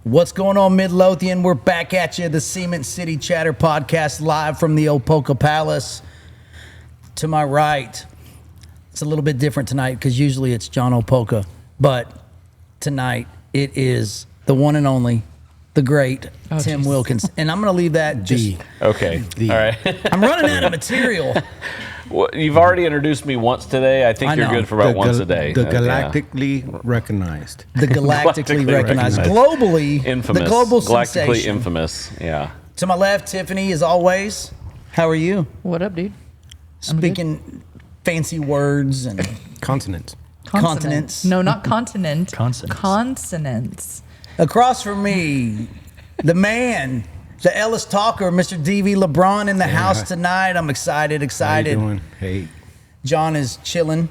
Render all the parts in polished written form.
What's going on, Midlothian? We're back at you, the Cement City Chatter Podcast, live from the Opoka Palace. To my right, it's a little bit different tonight because usually it's John Opoka, but tonight it is the one and only, the great Tim Wilkins. And I'm going to leave that just... Okay. All right. I'm running out of material. Well, you've already introduced me once today. I think you're good for about once a day. The galactically recognized. The galactically recognized. Globally infamous. The global galactically sensation. Infamous. Yeah. To my left, Tiffany, as always. How are you? What up, dude? Speaking fancy words and Consonants. continents. No, not continent. Consonants. Consonants. Across from me, the man, the Ellis Talker, Mr. DV Lebron in the house tonight. I'm excited. How you doing? Hey. John is chilling,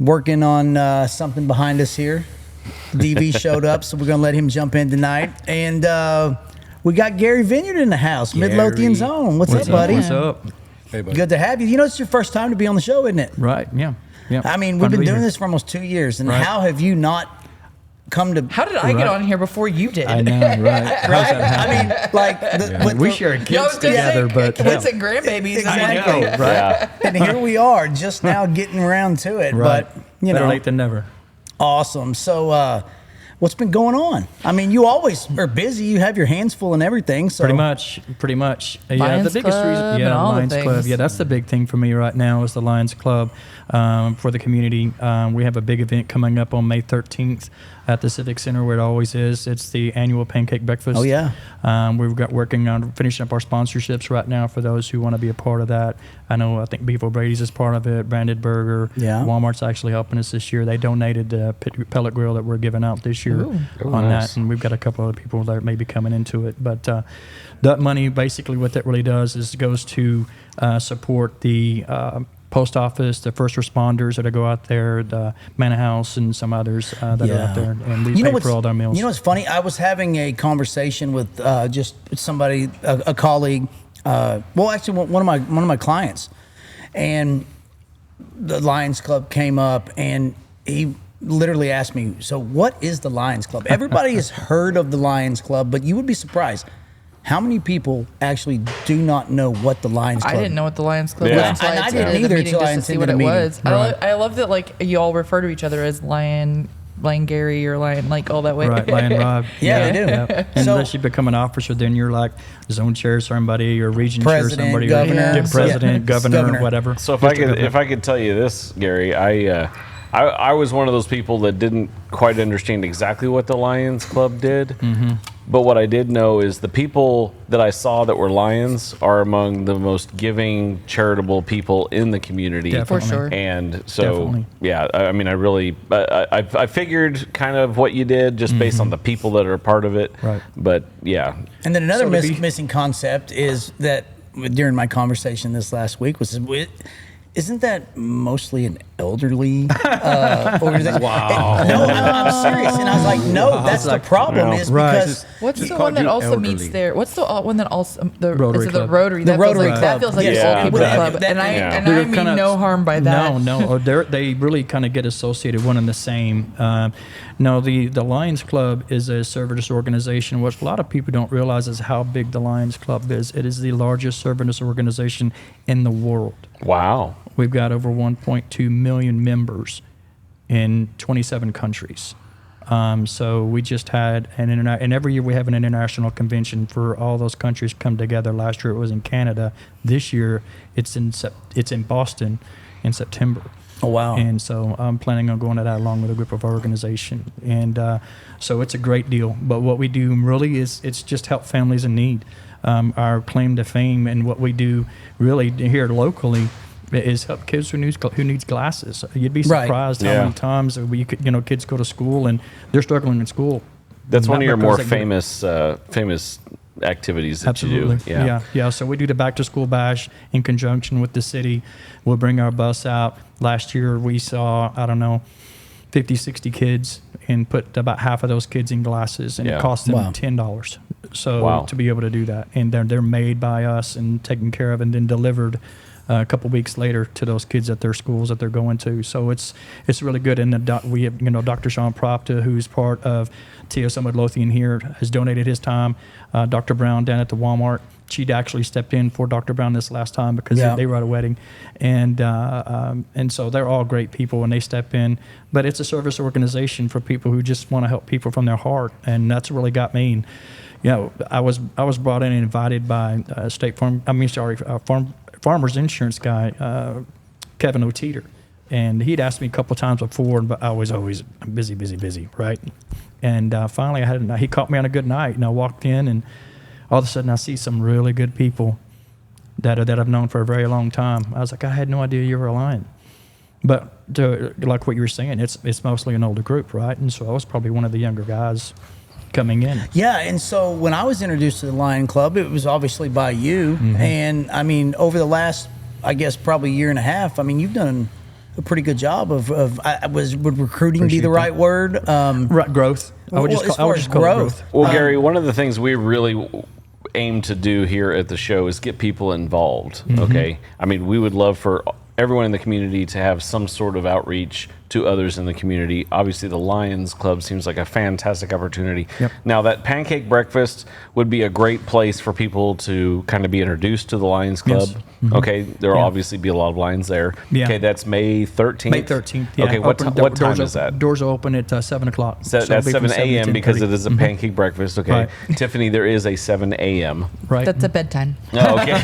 working on something behind us here. DV showed up, so we're going to let him jump in tonight. And we got Gary Vineyard in the house, Midlothian Zone. What's up, buddy? What's up? Hey, buddy. Good to have you. You know, it's your first time to be on the show, isn't it? Right, yeah. I mean, we've been doing this for almost 2 years, and how have you not come to... How did I get on here before you did? I know, right? Right? I mean, like... We share kids together, but... Kids and grandbabies. Exactly. I know, right? And here we are, just now getting around to it. Right. But, you Better know... late than never. Awesome. So, what's been going on? I mean, you always are busy. You have your hands full and everything. So Pretty much. Yeah, Lions the biggest Club reason, and all the Lions Club. things. Yeah, that's the big thing for me right now is the Lions Club for the community. We have a big event coming up on May 13th at the Civic Center where it always is. It's the annual pancake breakfast. Oh, yeah. We've got working on finishing up our sponsorships right now for those who want to be a part of that. I think Beef O'Brady's is part of it. Branded Burger. Yeah. Walmart's actually helping us this year. They donated the pellet grill that we're giving out this year on that, and we've got a couple other people that may be coming into it. But that money, basically, what that really does is goes to support the post office, the first responders that go out there, the Manor House, and some others that are out there, and we pay for all their meals. You know what's funny? I was having a conversation with just somebody, a colleague. Well, actually, one of my clients, and the Lions Club came up, and he literally asked me, "So, what is the Lions Club?" Everybody has heard of the Lions Club, but you would be surprised how many people actually do not know what the Lions Club is. I didn't know what the Lions Club was. Yeah. Until And I didn't attended the either meeting till I just to see attended what the it meeting. was. Right. I love that like you all refer to each other as Lion Gary or Lion, like all that way. Right, Lion Rob. Yeah, they do. Yep. So- Unless you become an officer, then you're like zone chair somebody or region chair President, somebody, governor. or president, Yeah. governor, Governor. whatever. So if I could tell you this, Gary, I was one of those people that didn't quite understand exactly what the Lions Club did. Mm-hmm. But what I did know is the people that I saw that were Lions are among the most giving, charitable people in the community. Definitely. For sure. And so, Definitely. yeah, I mean, I really, I figured kind of what you did just based on the people that are a part of it. Right. But yeah. And then another So to be- missing concept is that during my conversation this last week was, isn't that mostly an elderly organization? Wow. No, I'm serious. And I was like, no, that's the problem is Right. because What's Just the called one that you also elderly. meets there? What's the one that also Rotary is it the Club. Rotary? The That Rotary feels like, Club. That feels like Yeah. an old people Yeah. club, That- and I yeah. and I They're mean kinda- no harm by that. No, they really kind of get associated one and the same. No, the Lions Club is a service organization. What a lot of people don't realize is how big the Lions Club is. It is the largest service organization in the world. Wow. We've got over 1.2 million members in 27 countries. So we just had and every year we have an international convention for all those countries come together. Last year it was in Canada. This year it's in Boston in September. oh wow, And so I'm planning on going to that along with a group of our organization. And so it's a great deal. But what we do really is it's just help families in need. Our claim to fame and what we do really here locally is help kids who needs glasses. You'd be Right. surprised how Yeah. many times kids go to school and they're struggling in school. That's one of your more because they- famous activities that Absolutely. you do. Yeah. So we do the back to school bash in conjunction with the city. We'll bring our bus out. Last year we saw, 50, 60 kids and put about half of those kids in glasses, and Yeah. it cost them Wow. $10. So Wow. to be able to do that, and they're made by us and taken care of and then delivered a couple weeks later to those kids at their schools that they're going to. So it's really good. And we have Dr. Sean Propta, who's part of TSO Midlothian here, has donated his time. Dr. Brown down at the Walmart, she'd actually stepped in for Dr. Brown this last time because they were at a wedding, and so they're all great people and they step in. But it's a service organization for people who just want to help people from their heart, and that's really got me. And, I was brought in and invited by Farmers Insurance guy, Kevin O'Teeter, and he'd asked me a couple of times before, but I was always busy, right? And finally, he caught me on a good night, and I walked in, and all of a sudden, I see some really good people that I've known for a very long time. I was like, I had no idea you were a Lion. But like what you were saying, it's mostly an older group, right? And so I was probably one of the younger guys coming in. Yeah, and so when I was introduced to the Lion Club, it was obviously by you. And I mean, over the last, I guess, probably year and a half, I mean, you've done a pretty good job would recruiting be the right word? Right, growth. I would just call it growth. Well, Gary, one of the things we really aim to do here at the show is get people involved. Okay, I mean, we would love for everyone in the community to have some sort of outreach to others in the community. Obviously, the Lions Club seems like a fantastic opportunity. Yep. Now, that pancake breakfast would be a great place for people to kind of be introduced to the Lions Club. Yes. Okay, there will obviously be a lot of Lions there. Yeah. Okay, that's May 13th? May 13th. Yeah. Okay, what time is that? Doors open at 7 o'clock. That's it'll be 7 from 7 to a.m. because 10:30. it is a pancake breakfast. Okay. Right. Tiffany, there is a 7 a.m. Right. That's a bedtime. Oh, okay.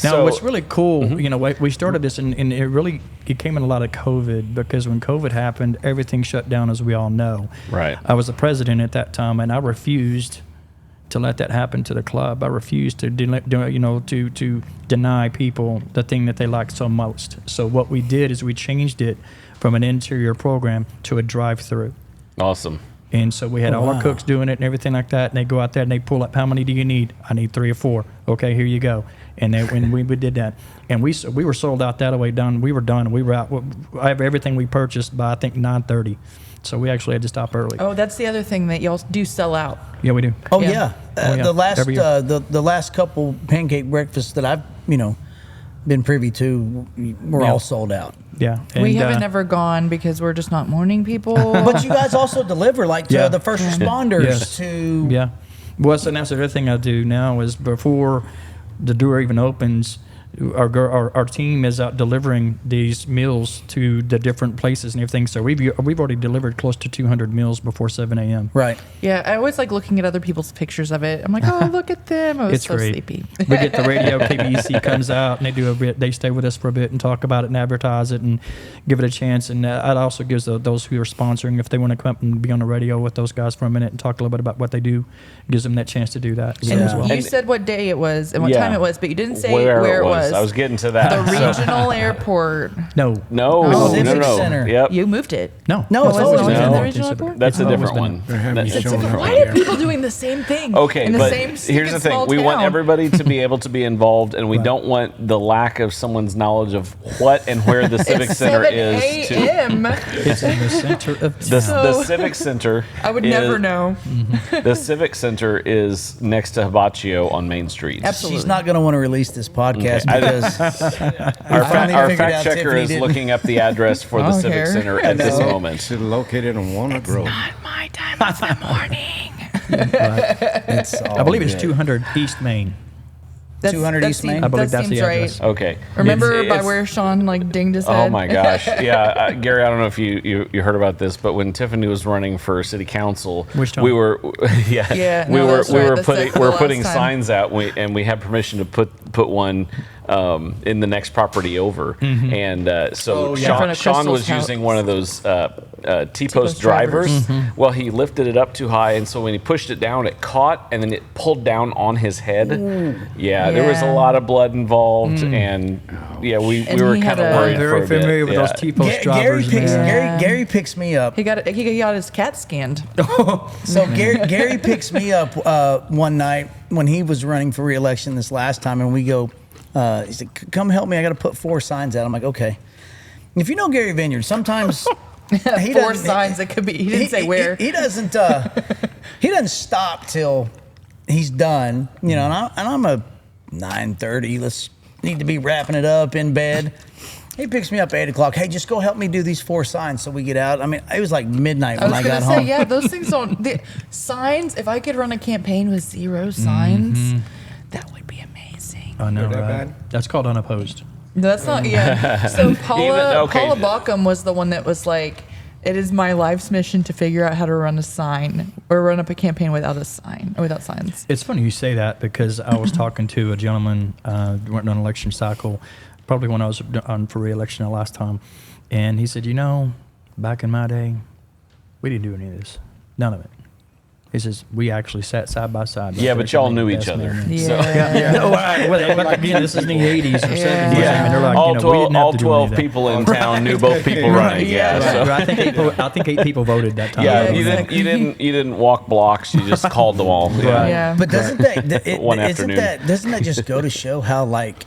Now, what's really cool, we started this, and it came in a lot of COVID, because when COVID happened, everything shut down, as we all know. Right. I was the president at that time, and I refused to let that happen to the club. I refused to deny people the thing that they liked so most. So what we did is we changed it from an interior program to a drive-through. Awesome. And so we had all our cooks doing it and everything like that. And they go out there and they pull up, how many do you need? I need 3 or 4. Okay, here you go. And we did that. And we were sold out that way done. We were done. We were out. Everything we purchased by, I think, 9:30. So we actually had to stop early. Oh, that's the other thing that y'all do sell out. Yeah, we do. Oh Yeah. yeah, Yeah. the last Every year. the last couple pancake breakfasts that I've been privy to were all sold out. Yeah. We And, haven't ever gone because we're just not morning people. But you guys also deliver to Yeah. the first responders Yes. to Yeah. Well, so that's the other thing I do now is before the door even opens, our team is out delivering these meals to the different places and everything. So we've already delivered close to 200 meals before 7 a.m. right. Yeah, I always like looking at other people's pictures of it. I'm like, oh, look at them. I was It's so great. sleepy. We get the radio, KBEC comes out and they do a bit. They stay with us for a bit and talk about it and advertise it and give it a chance. And it also gives those who are sponsoring, if they want to come up and be on the radio with those guys for a minute and talk a little bit about what they do, gives them that chance to do that Yeah. as well. You said what day it was and what Yeah. time it was, but you didn't say where it was. I was getting to that. The So- regional airport. No. No, Civic no. Center. Yep. You moved it. No. No, it's It always wasn't been always in No. the regional airport? That's a It's always different been one. They're having That's- you showing up Why there. are people doing the same thing? Okay, in the but same here's the thing: small we want town? everybody to be able to be involved, and we Right. don't want the lack of someone's knowledge of what and where the Civic It's Center 7 is. To a.m. It's in the center of the So- Civic Center. I would is- never know. The Civic Center is next to Hibachi on Main Street. Absolutely. She's not going to want to release this podcast Okay. because Our, finally our figured fact out checker Tiffany is didn't. looking up the address for I the don't Civic care. Center at this moment. It's located on Walnut Grove. My time of the morning. it's all I believe it's good. 200 East Main. 200 East Main? I believe that that's the seems address. right. Okay. Remember It's- by where Sean dinged his Oh head? my gosh! Yeah, Gary, I don't know if you heard about this, but when Tiffany was running for city council, Which time? we were Yeah, we no, were that's we right. were That's putting the we were last putting time. signs out, and we had permission to put one in the next property over, and so In front of Sean was Crystal's using house. one of those T-post T-post drivers. drivers. Well, he lifted it up too high, and so when he pushed it down, it caught, and then it pulled down on his head. Yeah, there was a Yeah. lot of blood involved, and yeah, we And were he kind had of a- worried. I'm for very a bit. familiar with Yeah. those T-post Gary drivers. picks man. Gary picks me up. He got his cat scanned. So Gary picks me up one night when he was running for re-election this last time, and we go. He said, "Come help me. I got to put 4 signs out." I'm like, "Okay." If you know Gary Vineyard, sometimes he 4 doesn't- signs that could be. He didn't say where. He doesn't. He doesn't stop till he's done. And I'm a 9:30. Let's need to be wrapping it up in bed. He picks me up at 8 o'clock. Hey, just go help me do these 4 signs so we get out. I mean, it was like midnight when I got say, home. yeah, those things don't. The signs, if I could run a campaign with 0 signs, that would be amazing. I know, That right? bad? That's called unopposed. That's not, yeah. So Paula okay. Bauckham was the one that was like, it is my life's mission to figure out how to run a sign or run up a campaign without a sign or without signs. It's funny you say that because I was talking to a gentleman during an election cycle, probably when I was on for re-election the last time, and he said, back in my day, we didn't do any of this, none of it. He says we actually sat side by side. Yeah, but y'all knew each other. Yeah. No, well, again, this is in the 80s or 70s. Yeah. I mean, they're like, all we 12, didn't have all to do 12 any of that. people in town knew both people running. Yeah, Right, so. right. I think 8 people voted that time. Yeah, Yeah, you exactly. you didn't walk blocks. You just called them all. Yeah. Yeah. But doesn't One afternoon. doesn't that just go to show how like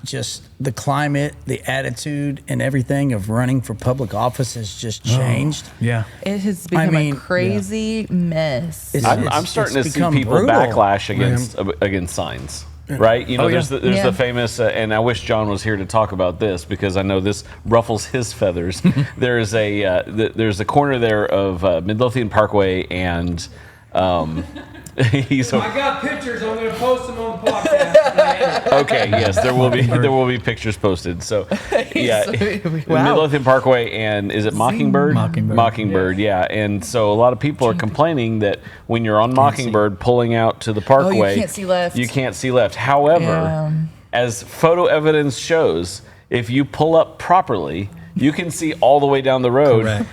just the climate, the attitude, and everything of running for public office has just changed? Yeah. It has become mean, a crazy mess. I'm starting to it's see become people brutal. backlash against signs. Right, there's Yeah. the famous, and I wish John was here to talk about this because I know this ruffles his feathers. There's a corner there of Midlothian Parkway and he's I got pictures. I'm going to post them on the podcast. okay. Yes, there will be pictures posted. So yeah, Wow. Midlothian Parkway and is it Mockingbird? Mockingbird. Yeah. And so a lot of people are complaining that when you're on Mockingbird pulling out to the Parkway, can't see left. You can't see left. However, Yeah. as photo evidence shows, if you pull up properly, you can see all the way down the road. Correct.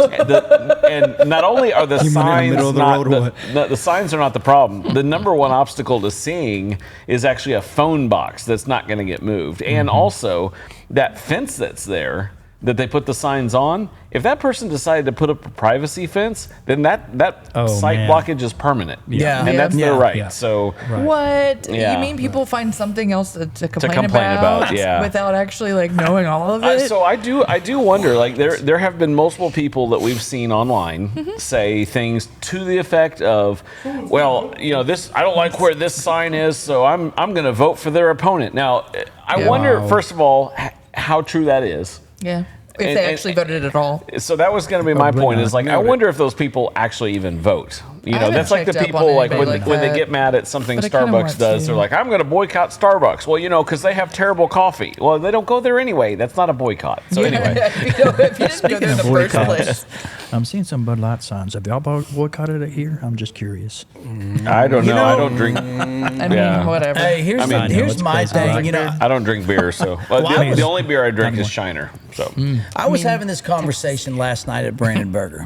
And not only are the You mean in the signs middle of the not road or the, what? no, the signs are not the problem. The number one obstacle to seeing is actually a phone box that's not going to get moved. And also that fence that's there that they put the signs on, if that person decided to put up a privacy fence, then that site man. blockage is permanent. Yeah. And Yeah. that's their Yeah. right. Yeah. So What? Yeah. You mean people find something else to complain, complain about, yeah. without actually like knowing all of it? So I do wonder, like there have been multiple people that we've seen online say things to the effect of, well, this I don't like where this sign is, so I'm going to vote for their opponent. Now, I Yeah. wonder Wow. first of all how true that is. Yeah. If And- they and- actually voted at all. So that was going to be my Probably point. not. Is like I wonder if those people actually even vote. haven't That's like the checked up people on like anybody when, like when they that. get mad at something But I kinda want Starbucks does. to. They're like, I'm going to boycott Starbucks. Well, because they have terrible coffee. Well, they don't go there anyway. That's not a boycott. So anyway. if you didn't go there in the first place. I'm seeing some Bud Light signs. Have y'all boycotted it here? I'm just curious. I don't know. I know- don't drink. I mean, Yeah. whatever. Hey, here's I mean, I know, here's it's my crazy, thing. right? I don't drink beer, so the only beer I drink is Shiner. So I was having this conversation last night at Brandenburger,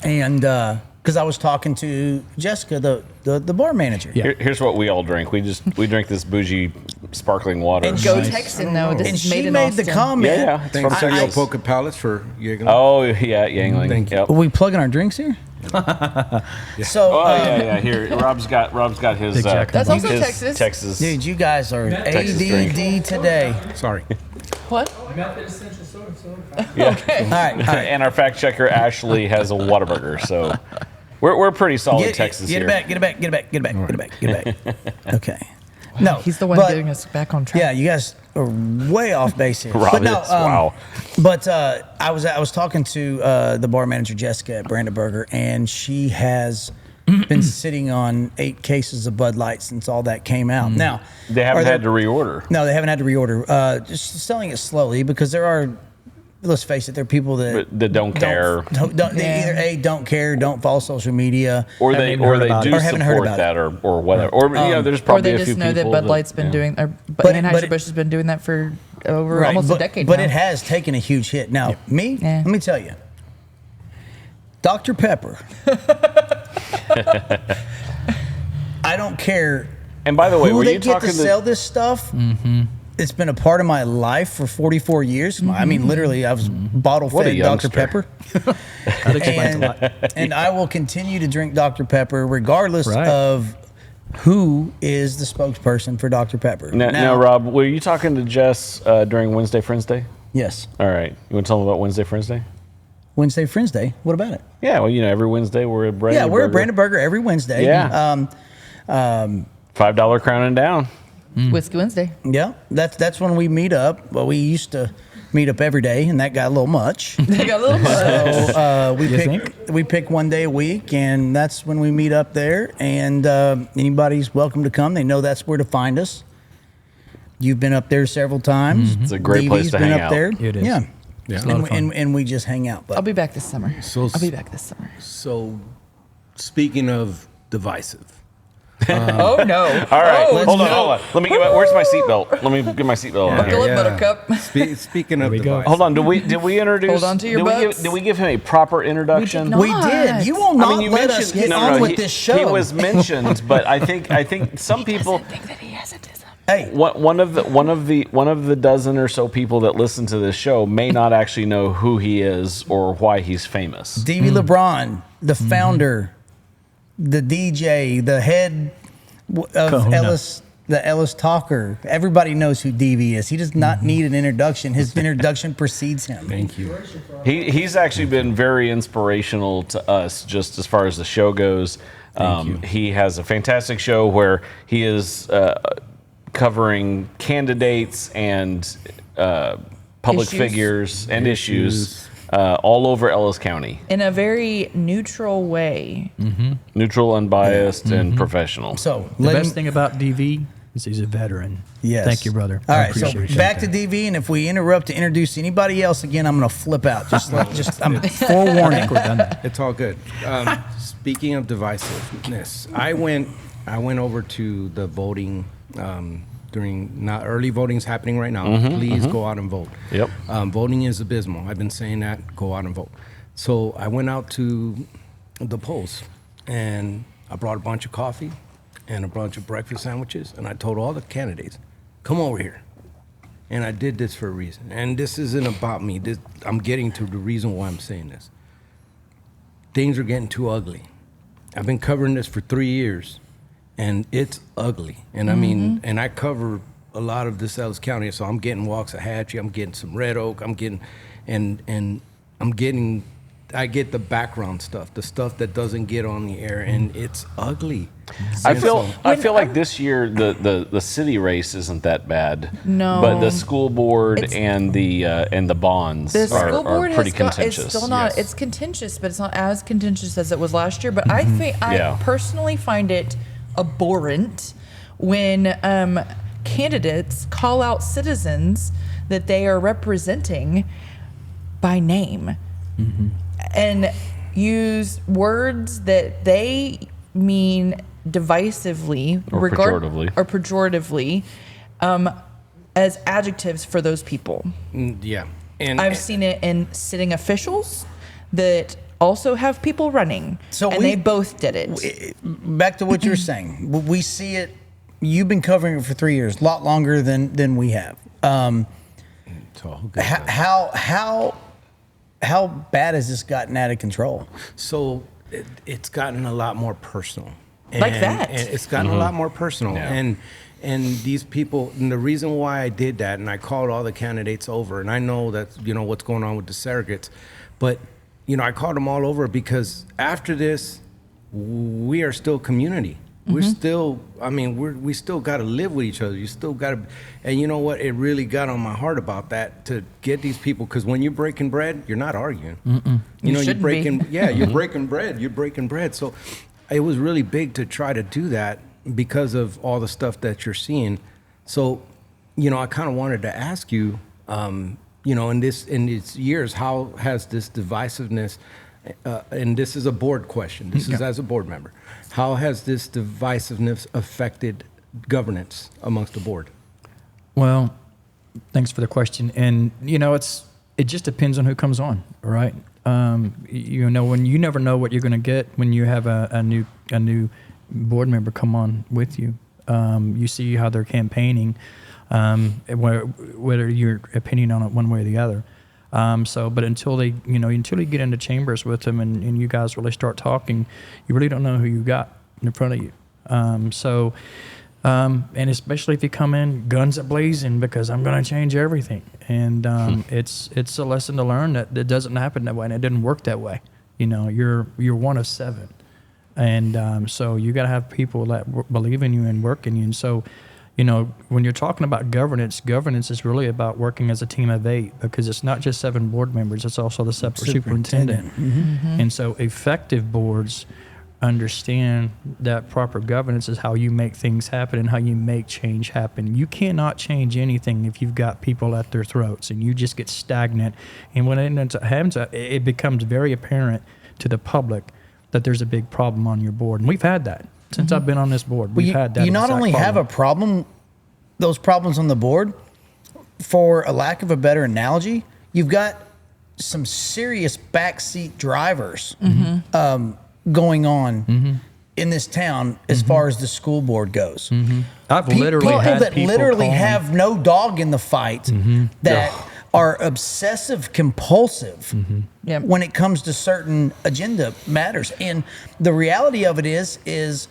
and because I was talking to Jessica, the bar manager. Yeah. here's what we all drink. We drink this bougie sparkling water. And Go Nice. Texan though. This And is made she in made the Austin. comment. Yeah. It's Thanks, from Sergio Texas. Poca Palace for Jaeger. Oh yeah, Yangling. Thank you. Yep. Are we plugging our drinks here? So, Oh yeah. Here, Rob's got his. Big Jack. That's also his Texas. Texas. dude, you guys are Texas drink. ADD today. Sorry. What? Method Essential Soda. Yeah. All right. And our fact checker Ashley has a Whataburger, so we're pretty solid Texas get here. it back, get it back, get it back, get it back, get it back, get it back. Okay. No, He's the one but- getting us back on track. Yeah, you guys are way off base here. Rob but no, is, wow. But I was talking to the bar manager Jessica at Brandenburger, and she has been sitting on 8 cases of Bud Light since all that came out. Now They are haven't there- had to reorder. No, they haven't had to reorder. Just selling it slowly because there are. Let's face it, there are people that That don't care. They either A, don't care, don't follow social media, Or Haven't they even heard do about it. Or haven't heard support about that or whatever. Or there's Or probably they a few just know that people Bud Light's been yeah. doing, or But- Anheuser-Busch has been doing that for over Right, almost but, a decade but now. it has taken a huge hit. Now, let me tell you, Dr. Pepper. I don't care And by the way, who were they you get talking to sell this stuff. It's been a part of my life for 44 years. I mean, literally, I was bottle What a fed Dr. youngster. Pepper. That explains a lot. And I will continue to drink Dr. Pepper regardless Right. of who is the spokesperson for Dr. Pepper. Now, Rob, were you talking to Jess during Wednesday Friends Day? Yes. All right. You want to tell them about Wednesday Friends Day? Wednesday Friends Day. What about it? Yeah, well, every Wednesday we're at Brandenburger. Yeah, we're at Brandenburger every Wednesday. Yeah. $5 crown and down. Whiskey Wednesday. Yeah, that's when we meet up. Well, we used to meet up every day, and that got a little much. They got a little much. So You we pick one day a week, and that's when we meet up there. And anybody's welcome to come. They know that's where to find us. You've been up there several times. It's a great place DV's to been hang up out. there. It is. Yeah. It's a lot of fun. And we just hang out. But I'll be back this summer. So- I'll be back this summer. So, speaking of divisive, Oh no! All right, Oh, hold no. on. Let me get where's my seatbelt? Let me get my seatbelt on Buckle here. up, Buttercup. speaking of we go. divisive, Hold on. Did we introduce? Hold on to your butts. Did we give him a proper introduction? not. we did. You will not you let us get on with he, this show. He was mentioned, but I think some people. Think that he has autism. Hey, One of the dozen or so people that listen to this show may not actually know who he is or why he's famous. DV Lebron, the founder, the DJ, the head of Kahuna. Ellis, the Ellis Talker. Everybody knows who DV is. He does not need an introduction. His introduction precedes him. thank you. He's actually been very inspirational to us just as far as the show goes. He has a fantastic show where he is covering candidates and public Issues. figures and issues all over Ellis County. In a very neutral way. Neutral, unbiased, and professional. So The best thing about DV is he's a veteran. Yes. Thank you, brother. All I right, so appreciate back that. to DV, and if we interrupt to introduce anybody else again, I'm going to flip out. I'm forewarning. We're done that. It's all good. Speaking of divisiveness, I went over to the voting during not early voting's happening right now. Please go out and vote. Yep. Voting is abysmal. I've been saying that. Go out and vote. So I went out to the polls, and I brought a bunch of coffee and a bunch of breakfast sandwiches, and I told all the candidates, "Come over here." And I did this for a reason. And this isn't about me. I'm getting to the reason why I'm saying this. Things are getting too ugly. I've been covering this for 3 years, and it's ugly. And I mean, and I cover a lot of this Ellis County, so I'm getting Waxahachie, I'm getting some Red Oak, I'm getting, and I'm getting, I get the background stuff, the stuff that doesn't get on the air, and it's ugly. I And feel so- I feel like this year the city race isn't that bad. No. But the school board It's- and the bonds The are school board pretty has got, contentious. it's still not, Yes. it's contentious, but it's not as contentious as it was last year. But I think, Yeah. I personally find it abhorrent when candidates call out citizens that they are representing by name and use words that they mean divisively Or pejoratively. or pejoratively as adjectives for those people. Yeah. And I've seen it in sitting officials that also have people running. So and we- they both did it. Back to what you're saying. We see it. You've been covering it for 3 years, a lot longer than we have. it's all good. How bad has this gotten out of control? So it's gotten a lot more personal. Like that. And it's gotten a lot more personal. Yeah. And these people, and the reason why I did that, and I called all the candidates over, and I know that, what's going on with the surrogates, but, I called them all over because after this, we are still community. We're still, we still got to live with each other. You still got to, and you know what? It really got on my heart about that to get these people, because when you're breaking bread, you're not arguing. You're shouldn't breaking, be. you're breaking bread. You're breaking bread. So it was really big to try to do that because of all the stuff that you're seeing. So, I kind of wanted to ask you, in these years, how has this divisiveness, and this is a board question, this is as a board member, how has this divisiveness affected governance amongst the board? Well, thanks for the question. And it just depends on who comes on, right? When you never know what you're going to get when you have a new board member come on with you. You see how they're campaigning, whether your opinion on it one way or the other. But until you get into chambers with them and you guys really start talking, you really don't know who you got in front of you. And especially if you come in guns a blazing because I'm going to change everything. And it's a lesson to learn that it doesn't happen that way, and it didn't work that way. You're one of seven. And so you got to have people that believe in you and work in you. And so, when you're talking about governance is really about working as a team of 8, because it's not just 7 board members, it's also the superintendent. And so effective boards understand that proper governance is how you make things happen and how you make change happen. You cannot change anything if you've got people at their throats and you just get stagnant. And when it happens, it becomes very apparent to the public that there's a big problem on your board. And we've had that. Since I've been on this board, we've had that. You not only have a problem, those problems on the board, for a lack of a better analogy, you've got some serious backseat drivers going on in this town as far as the school board goes. I've literally had that people literally call me. have no dog in the fight that are obsessive compulsive when it comes to certain agenda matters. And the reality of it is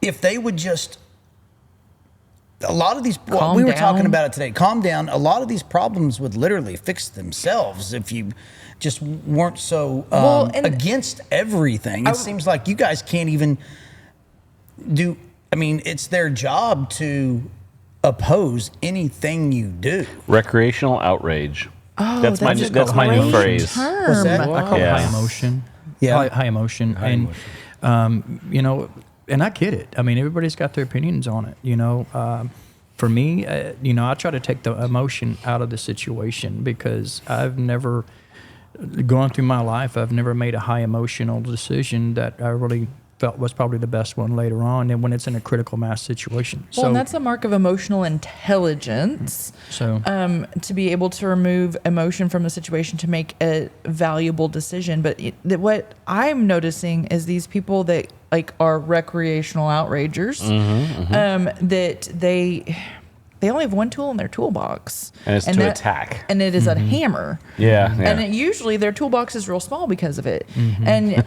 if they would just, a lot of these, we were talking about it today, calm down, a lot of these problems would literally fix themselves if you just weren't so against everything. It seems like you guys can't even do, I mean, it's their job to oppose anything you do. Recreational outrage. Oh, that's my new phrase. What's that? I call it Yeah. high emotion. Yeah. High emotion. And, and I get it. I mean, everybody's got their opinions on it, For me, I try to take the emotion out of the situation, because I've never gone through my life, I've never made a high emotional decision that I really felt was probably the best one later on, and when it's in a critical mass situation. Well, and that's a mark of emotional intelligence. So to be able to remove emotion from a situation to make a valuable decision. But what I'm noticing is these people that are recreational outragers, that they only have one tool in their toolbox, and it's to attack, and it is a hammer. Yeah. And usually their toolbox is real small because of it, and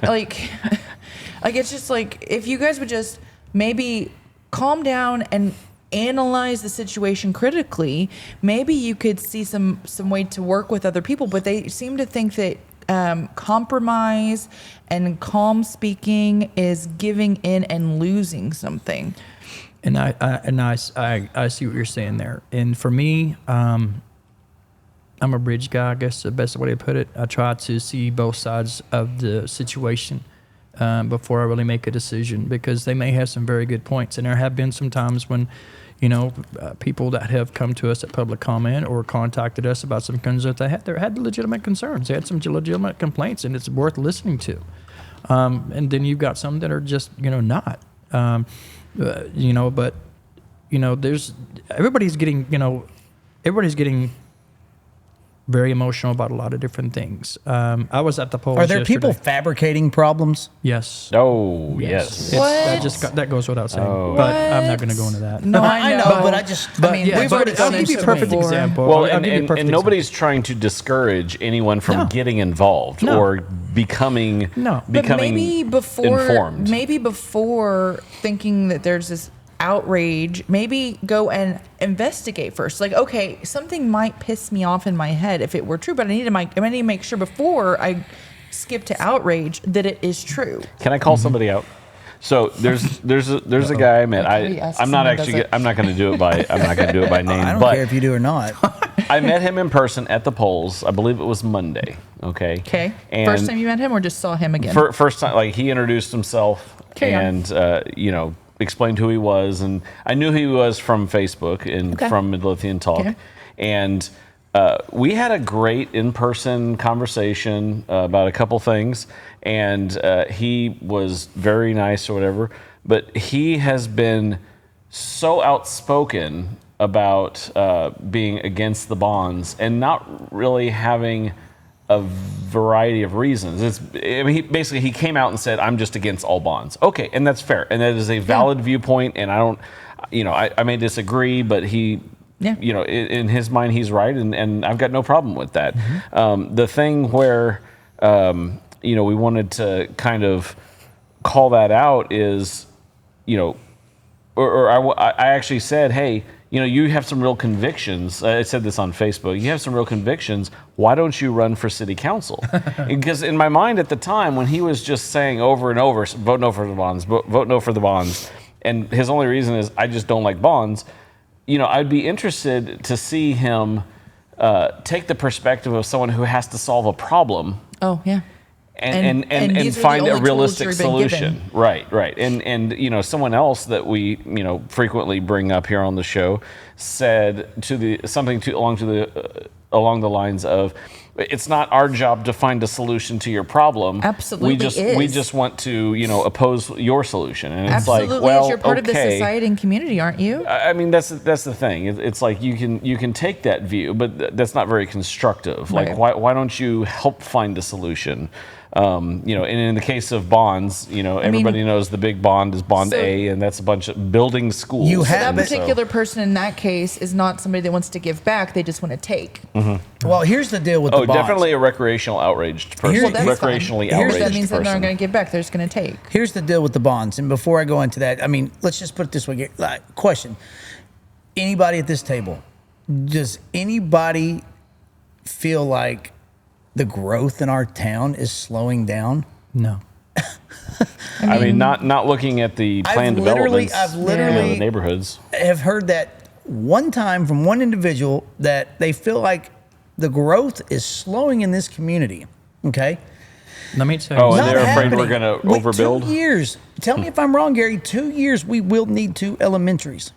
it's just if you guys would just maybe calm down and analyze the situation critically, maybe you could see some way to work with other people. But they seem to think that compromise and calm speaking is giving in and losing something. And I see what you're saying there. And for me, I'm a bridge guy, I guess the best way to put it. I try to see both sides of the situation before I really make a decision, because they may have some very good points. And there have been some times when, people that have come to us at public comment or contacted us about some concerns that they had legitimate concerns. They had some legitimate complaints, and it's worth listening to. And then you've got some that are just, not. But there's everybody's getting very emotional about a lot of different things. I was at the polls. Are there yesterday. people fabricating problems? Yes. Oh, yes. That goes without saying. But I'm not going to go into that. No, I know, but We've already gone I'll give you a into perfect it before. example. Well, I'll give you a perfect and nobody's trying to discourage anyone from getting involved or becoming But maybe informed. Maybe before thinking that there's this outrage, maybe go and investigate first. Okay, something might piss me off in my head if it were true, but I need to make sure before I skip to outrage that it is true. Can I call somebody out? So there's a guy I met. I'm not going to do it by name. I don't but care if you do or not. I met him in person at the polls. I believe it was Monday. Okay. Okay. And First time you met him, or just saw him again? First time, he introduced himself and explained who he was, and I knew he was from Facebook and from Midlothian Talk, and we had a great in-person conversation about a couple things, and he was very nice or whatever, but he has been so outspoken about being against the bonds and not really having a variety of reasons. He came out and said, "I'm just against all bonds." Okay, and that's fair, and that is a valid viewpoint. And I don't, I may disagree, but he, in his mind, he's right, and I've got no problem with that. The thing where, we wanted to kind of call that out is, I actually said, "Hey, you have some real convictions." I said this on Facebook. You have some real convictions. Why don't you run for city council? Because in my mind at the time, when he was just saying over and over, vote no for the bonds, vote no for the bonds, and his only reason is I just don't like bonds. I'd be interested to see him take the perspective of someone who has to solve a problem. Oh, yeah. And these are the find a only realistic tools you've been given. solution. Right. And someone else that we frequently bring up here on the show said along the lines of, it's not our job to find a solution to your problem. Absolutely we is. just want to oppose your solution. And it's Absolutely, like, well, you're part of the okay. society and community, aren't you? I mean, that's the thing. It's like you can take that view, but that's not very constructive. Like, Right. why don't you help find a solution? And in the case of bonds, everybody knows the big bond is Bond So- A, and that's a bunch of building schools. You So have that it. particular person in that case is not somebody that wants to give back. They just want to take. Well, here's the deal with the bonds. Definitely a recreational outraged person. Well, that's fine. Recreationally Here's- outraged That means they're not person. going to give back. They're just going to take. Here's the deal with the bonds. And before I go into that, I mean, let's just put it this way. Question. Anybody at this table, does anybody feel like the growth in our town is slowing down? No. I mean, not looking at the planned developments. I've in literally the neighborhoods. have heard that one time from one individual that they feel like the growth is slowing in this community. Okay? Let me tell Oh, you. and Not they're afraid happening. we're going to Wait, overbuild? 2 years. Tell me if I'm wrong, Gary. 2 years, we will need 2 elementaries.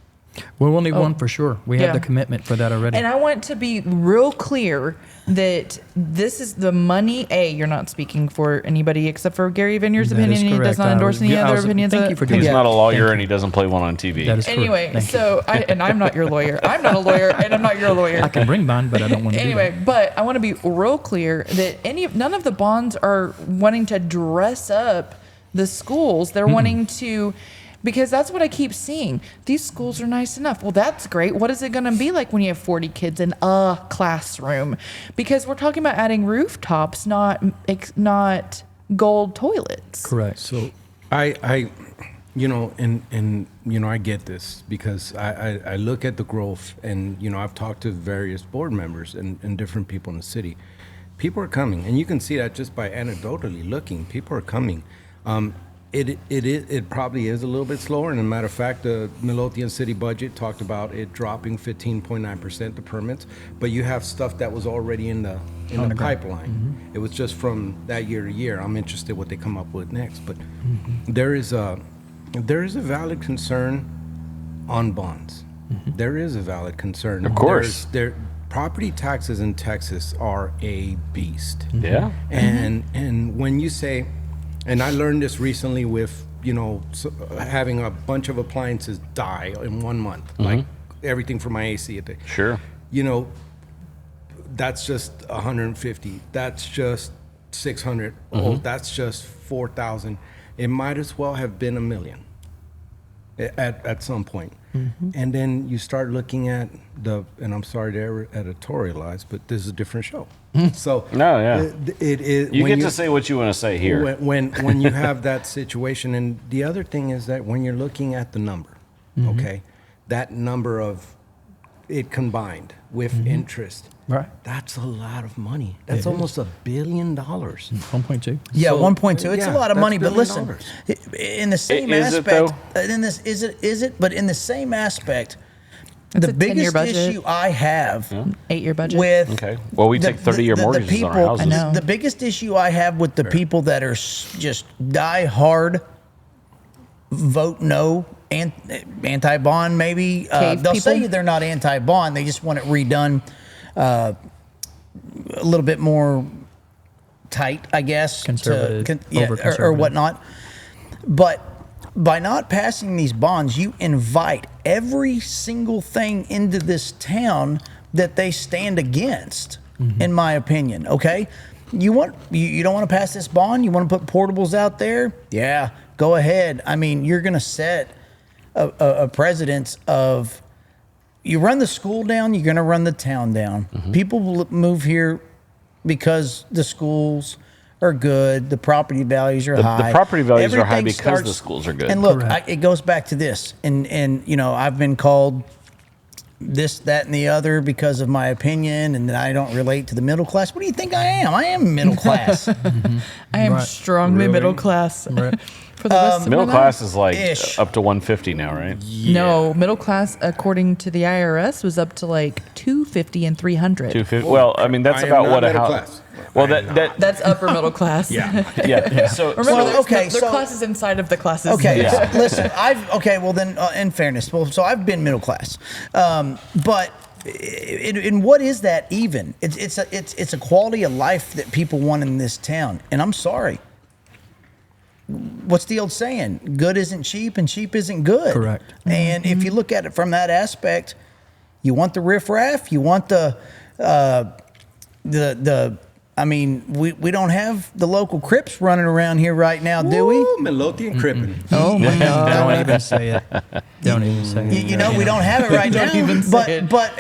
We will need one for sure. We have Yeah. the commitment for that already. And I want to be real clear that this is the money. You're not speaking for anybody except for Gary Vineyard's That opinion. is He does correct. not endorse any other opinions. Thank you for doing He's that. not a lawyer, Thank and he doesn't play one on TV. That is correct. Anyway, Thank you. so I'm not your lawyer. I'm not a lawyer, and I'm not your lawyer. I can bring bond, but I don't want to Anyway, do that. but I want to be real clear that none of the bonds are wanting to dress up the schools. They're wanting to, because that's what I keep seeing. These schools are nice enough. Well, that's great. What is it going to be like when you have 40 kids in a classroom? Because we're talking about adding rooftops, not gold toilets. Correct. So I I get this because I look at the growth and, I've talked to various board members and different people in the city. People are coming, and you can see that just by anecdotally looking. People are coming. It probably is a little bit slower. And as a matter of fact, the Midlothian city budget talked about it dropping 15.9% the permits, but you have stuff that was already in the pipeline. It was just from that year to year. I'm interested what they come up with next, but there is a valid concern on bonds. There is a valid concern. Of course. Property taxes in Texas are a beast. Yeah. And when you say, and I learned this recently with, having a bunch of appliances die in 1 month, like everything from my AC. Sure. That's just 150. That's just 600. Oh, that's just 4,000. It might as well have been 1 million at some point. And then you start looking at and I'm sorry to editorialize, but this is a different show. So No, yeah. it is. You when get to say what you want to say here. when you have that situation. And the other thing is that when you're looking at the number, okay, that number of it combined with interest, Right. that's a lot of money. That's almost $1 billion. 1.2. Yeah, So, 1.2. It's a yeah, lot of that's money, but $1 listen, billion. in the same Is it, aspect, though? in this is it? But in the same aspect, It's the a 10-year biggest budget. issue I have 8-year budget. with Okay. Well, we take 30-year mortgages on our houses. I know. The biggest issue I have with the people that are just die hard, vote no, and anti-bond maybe. Cave They'll say people? they're not anti-bond. They just want it redone a little bit more tight, I guess. Conservative, or over-conservative. whatnot. But by not passing these bonds, you invite every single thing into this town that they stand against, in my opinion. Okay, you don't want to pass this bond? You want to put portables out there? Yeah, go ahead. I mean, you're going to set a precedence of you run the school down, you're going to run the town down. People will move here because the schools are good, the property values are high. The property values are high Everything because the schools are good. And look, Correct. it goes back to this, and I've been called this, that, and the other because of my opinion, and that I don't relate to the middle class. What do you think I am? I am middle class. I am Right. strongly Really? middle class. Right. for the rest of Middle my class life? is like Ish. up to 150 now, right? No, middle class, according to the IRS, was up to like 250 and 300. 250. Well, I mean, that's I am about not what a middle house. class. Well, I am that That's upper middle class. yeah. So Remember, Well, there's, okay, there so- are classes inside of the classes. Okay, Yeah. listen, well then, in fairness, so I've been middle class, but in what is that even? It's a quality of life that people want in this town, and I'm sorry. What's the old saying? Good isn't cheap, and cheap isn't good. Correct. And if you look at it from that aspect, you want the riffraff, you want the. I mean, we don't have the local Crips running around here right now, do we? Ooh, Melodian Crippin'. Oh my God! Don't even say it. Don't even say it. You know, we don't have it right now. even say it. But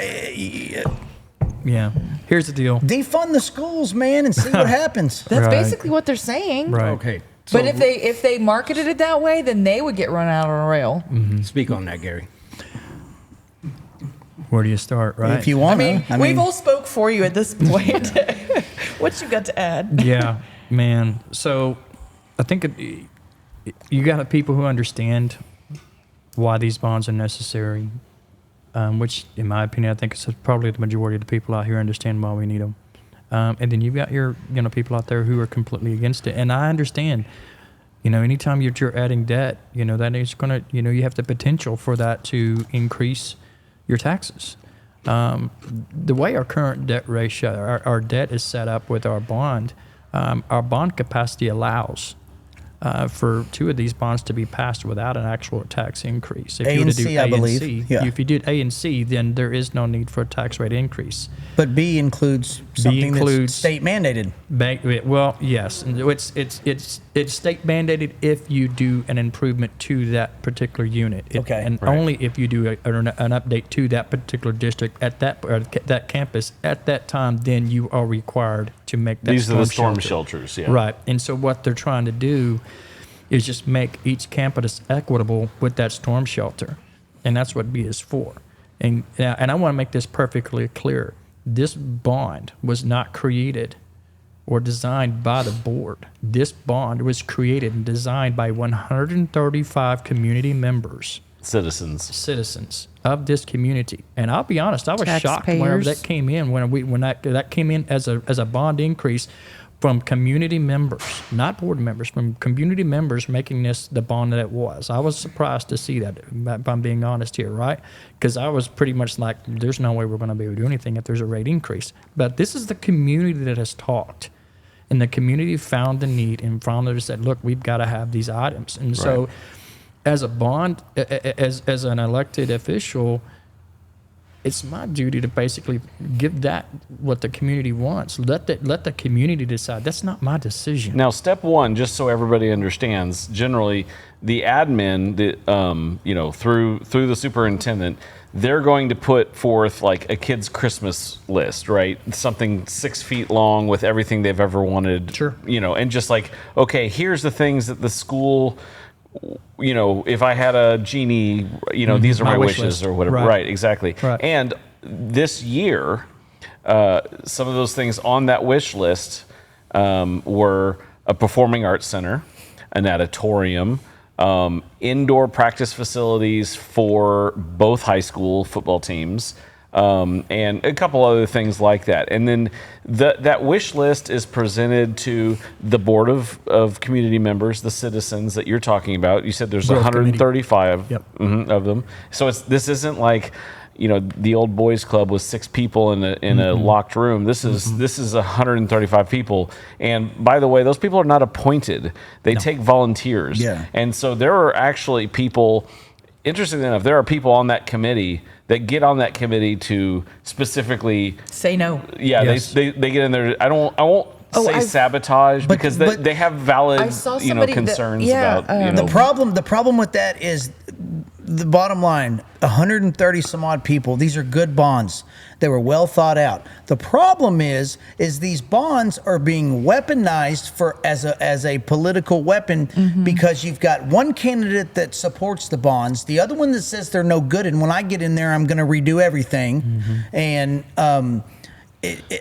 Yeah. Here's the deal. defund the schools, man, and see what happens. That's Right. basically what they're saying. Right. Okay. So But if they marketed it that way, then they would get run out on a rail. speak on that, Gary. Where do you start? Right. If you I want mean, to, we've all spoke for you at this point. What you got to add? Yeah, man. So I think you got people who understand why these bonds are necessary, which, in my opinion, I think is probably the majority of the people out here understand why we need them. And then you've got your people out there who are completely against it. And I understand, anytime you're adding debt, that is going to, you have the potential for that to increase your taxes. The way our current debt ratio, our debt is set up with our bond capacity allows for two of these bonds to be passed without an actual tax increase. If A you were and to do C, A I and believe. C, Yeah. if you did A and C, then there is no need for a tax rate increase. But B includes something includes- that's state mandated. Well, yes, and it's state mandated if you do an improvement to that particular unit. Okay. and Right. only if you do an update to that particular district at that campus at that time, then you are required to make that. these are the storm shelter. shelters. Yeah. Right. And so what they're trying to do is just make each campus equitable with that storm shelter. And that's what B is for. And I want to make this perfectly clear. This bond was not created or designed by the board. This bond was created and designed by 135 community members, citizens of this community. And I'll be honest, I was shocked whenever Taxpayers. that came in, when that came in as a bond increase from community members, not board members, from community members making this the bond that it was. I was surprised to see that, if I'm being honest here, right? Because I was pretty much like, there's no way we're going to be able to do anything if there's a rate increase. But this is the community that has talked. And the community found the need and finally said, look, we've got to have these items. And so as a bond, as an elected official, it's my duty to basically give that what the community wants. Let the community decide. That's not my decision. Now, step one, just so everybody understands, generally the admin, through the superintendent, they're going to put forth like a kid's Christmas list, right? Something 6 feet long with everything they've ever wanted. Sure. And just like, okay, here's the things that the school. If I had a genie, these are My my wish wishes list. or whatever. Right. Right, exactly. Right. And this year, some of those things on that wish list were a performing arts center, an auditorium, indoor practice facilities for both high school football teams, and a couple other things like that. And then that wish list is presented to the board of community members, the citizens that you're talking about. You said there's Growth 135 Yep. of them. So this isn't like the old boys club with 6 people in a locked room. This is 135 people. And by the way, those people are not appointed. They take volunteers. Yeah. And so there are actually people. Interestingly enough, there are people on that committee that get on that committee to specifically, Say no. Yes. they get in there. I won't say I've- sabotage because but they have valid I saw somebody that- concerns yeah, about The problem with that is the bottom line, 130 some odd people, these are good bonds. They were well thought out. The problem is these bonds are being weaponized as a political weapon because you've got one candidate that supports the bonds, the other one that says they're no good, and when I get in there, I'm going to redo everything. And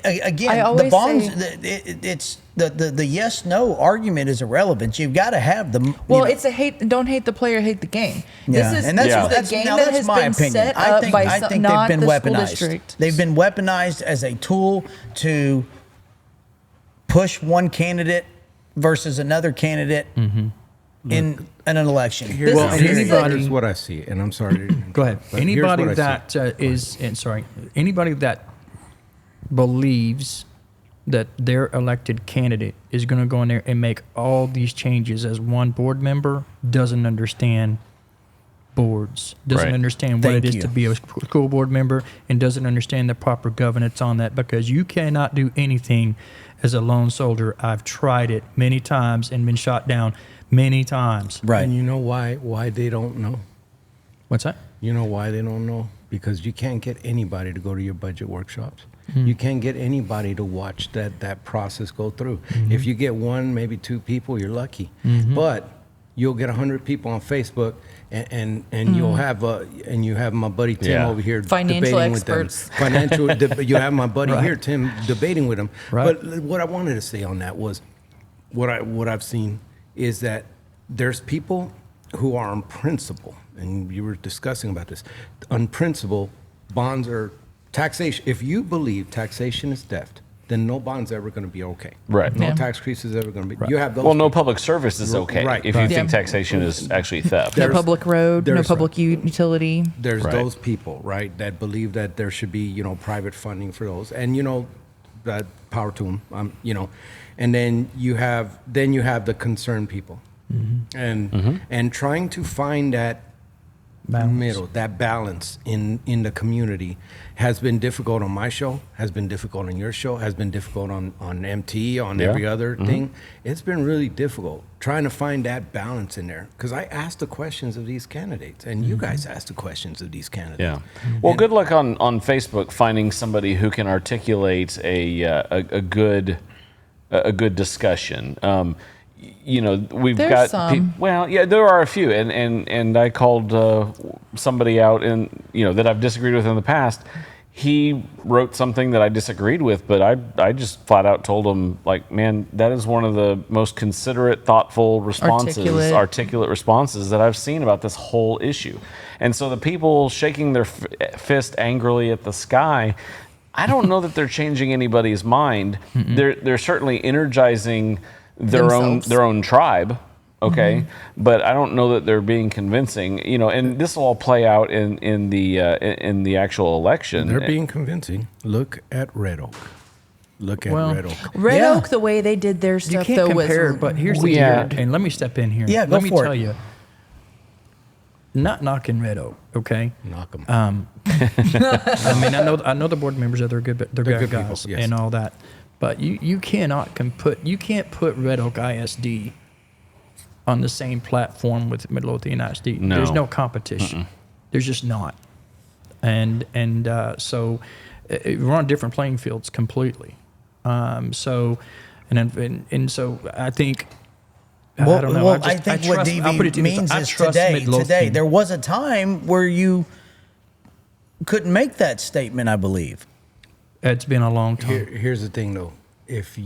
again, I the always bonds. say- It's the yes no argument is irrelevant. You've got to have the. Well, it's don't hate the player, hate the game. Yeah, This is and that's, Yeah. that's, the game now that that's has my been opinion. set I up think, by I some, think not they've been the school weaponized. district. They've been weaponized as a tool to push one candidate versus another candidate in an election. This Well, is- this is a- here's what I see, and I'm sorry. To Go ahead. but here's Anybody what I see. that anybody that believes that their elected candidate is going to go in there and make all these changes as one board member doesn't understand boards, doesn't Right. understand what Thank it is you. to be a school board member, and doesn't understand the proper governance on that, because you cannot do anything as a lone soldier. I've tried it many times and been shot down many times. Right. And you know why they don't know? What's that? You know why they don't know? Because you can't get anybody to go to your budget workshops. You can't get anybody to watch that process go through. If you get one, maybe two people, you're lucky. But you'll get 100 people on Facebook, and you'll have you have my buddy Tim Yeah. over here Financial debating experts. with them. You have my buddy here, Tim, debating with him. Right. But what I wanted to say on that was, what I've seen is that there's people who are on principle, and you were discussing about this. On principle, bonds are taxation. If you believe taxation is theft, then no bond's ever going to be okay. Right. No Yeah. tax increase is ever going to be. You have those. Well, no public service is okay Right. if you Right. think Yeah. taxation is actually theft. No There's- public road, no there's- public utility. There's Right. those people, right, that believe that there should be, private funding for those, and that power to them, and then you have the concerned people, and trying to find that Balance. middle, that balance in the community has been difficult on my show, has been difficult on your show, has been difficult on MT, on Yeah. every other thing. It's been really difficult trying to find that balance in there, because I asked the questions of these candidates, and you guys asked the questions of these candidates. Yeah. Well, good luck on Facebook finding somebody who can articulate a good discussion. We've There's got some. there are a few, and I called somebody out that I've disagreed with in the past. He wrote something that I disagreed with, but I just flat out told him, like, man, that is one of the most considerate, thoughtful responses, articulate responses that I've seen about this whole issue. And so the people shaking their fist angrily at the sky, I don't know that they're changing anybody's mind. They're certainly energizing Themselves. their own tribe, okay, but I don't know that they're being convincing. And this will all play out in the actual election. They're being convincing. Look at Red Oak. Look at Well, Red Oak. Red Yeah. Oak, the way they did their You stuff, can't though, compare, was but here's the weird. deal, and let me step in here. Yeah, go let me for tell it. you, not knocking Red Oak, okay? Knock them. I mean, I know the board members, they're good, but they're good good guys people, yes. and all that. But you can't put Red Oak ISD on the same platform with Midlothian ISD. No. There's no competition. There's just not. And so we're on different playing fields completely. So I think. I don't know. I think what DV means is today. There was a time where you couldn't make that statement, I believe. It's been a long time. Here's the thing, though. If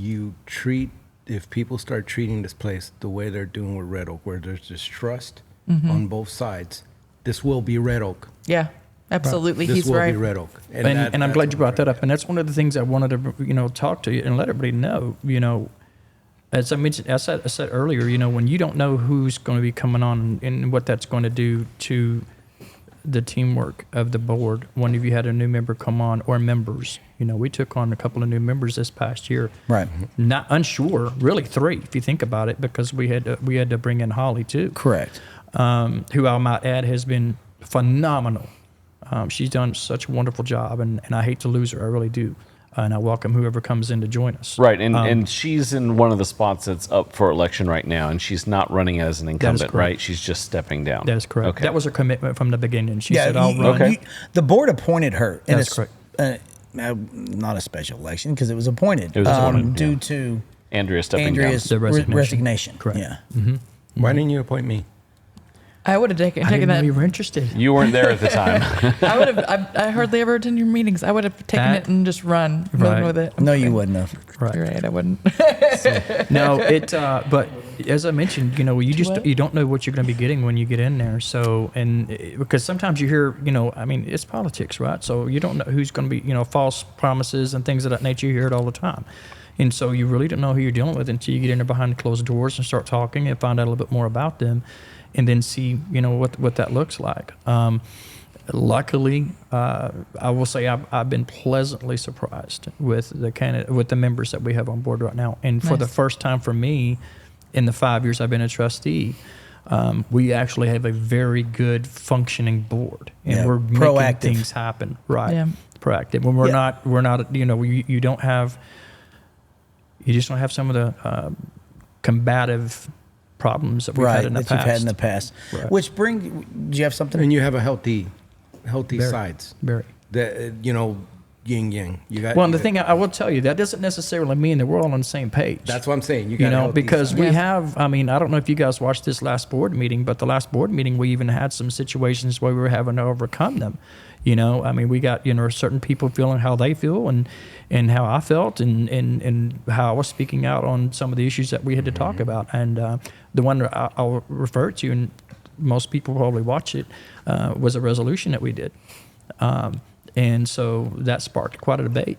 people start treating this place the way they're doing with Red Oak, where there's distrust on both sides, this will be Red Oak. Yeah, absolutely. This He's will right. be Red Oak. And I'm glad you brought that up. And that's one of the things I wanted to, talk to you and let everybody know, as I mentioned, I said earlier, when you don't know who's going to be coming on and what that's going to do to the teamwork of the board. One of you had a new member come on, or members. We took on a couple of new members this past year. Right. Not unsure, really 3 if you think about it, because we had to bring in Holly too. Correct. Who I might add has been phenomenal. She's done such a wonderful job, and I hate to lose her. I really do. And I welcome whoever comes in to join us. Right, and she's in one of the spots that's up for election right now, and she's not running as an incumbent, correct. right? She's just stepping down. That is correct. Okay. That was her commitment from the beginning. She said, "I'll run." Okay. The board appointed her. And That's correct. Not a special election because it was appointed. It was appointed, due yeah. to Andrea stepping Andrea's The resignation. resignation. Correct. Yeah. Why didn't you appoint me? I would have I taken didn't know that. you were interested. You weren't there at the time. I would have. I hardly ever attend your meetings. I would have taken That- it and just run Right. with it. No, you wouldn't have. Right. You're right. I wouldn't. No, but as I mentioned, what? you don't know what you're going to be getting when you get in there. So, because sometimes you hear, I mean, it's politics, right? So you don't know who's going to be, false promises and things of that nature. You hear it all the time. And so you really don't know who you're dealing with until you get in there behind closed doors and start talking and find out a little bit more about them, and then see, what that looks like. Luckily, I will say I've been pleasantly surprised with the members that we have on board right now. And for the Nice. first time for me, in the 5 years I've been a trustee, we actually have a very good functioning board, and Yeah, we're making proactive. things happen. Right, Yeah. proactive. When we're Yeah. not. You don't have. You just don't have some of the combative problems that we've Right, had in the that past. you've had in the past. Right. Which do you have something? And you have a healthy Very, sides. Very. That yin yang. You got. Well, and the thing I will tell you, that doesn't necessarily mean that we're all on the same page. That's what I'm saying. You got. Because we Yeah. have, I don't know if you guys watched this last board meeting, but the last board meeting, we even had some situations where we were having to overcome them. We got, certain people feeling how they feel and how I felt and how I was speaking out on some of the issues that we had to talk about. And the one that I'll refer to, and most people probably watch it, was a resolution that we did. And so that sparked quite a debate.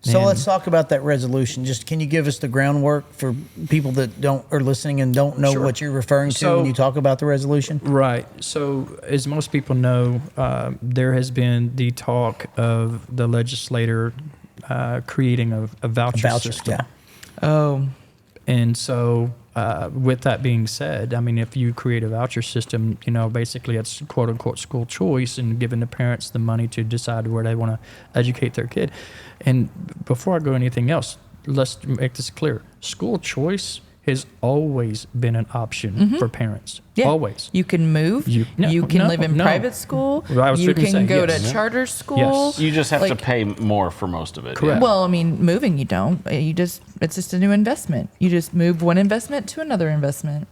So and- let's talk about that resolution. Just can you give us the groundwork for people that are listening and don't know Sure. what you're referring to So- when you talk about the resolution? Right. So, as most people know, there has been the talk of the legislator creating a voucher system. Yeah. Oh, And so, with that being said, if you create a voucher system, basically it's quote unquote school choice and giving the parents the money to decide where they want to educate their kid. And before I go anything else, let's make this clear. School choice has always been an option for parents. yeah. Always. You can move. You can live in private school. Well, I was you gonna can say, go yes. to charter school. Yes. You just have to Like- pay more for most of it. Correct. Well, moving you don't. It's just a new investment. You just move one investment to another investment.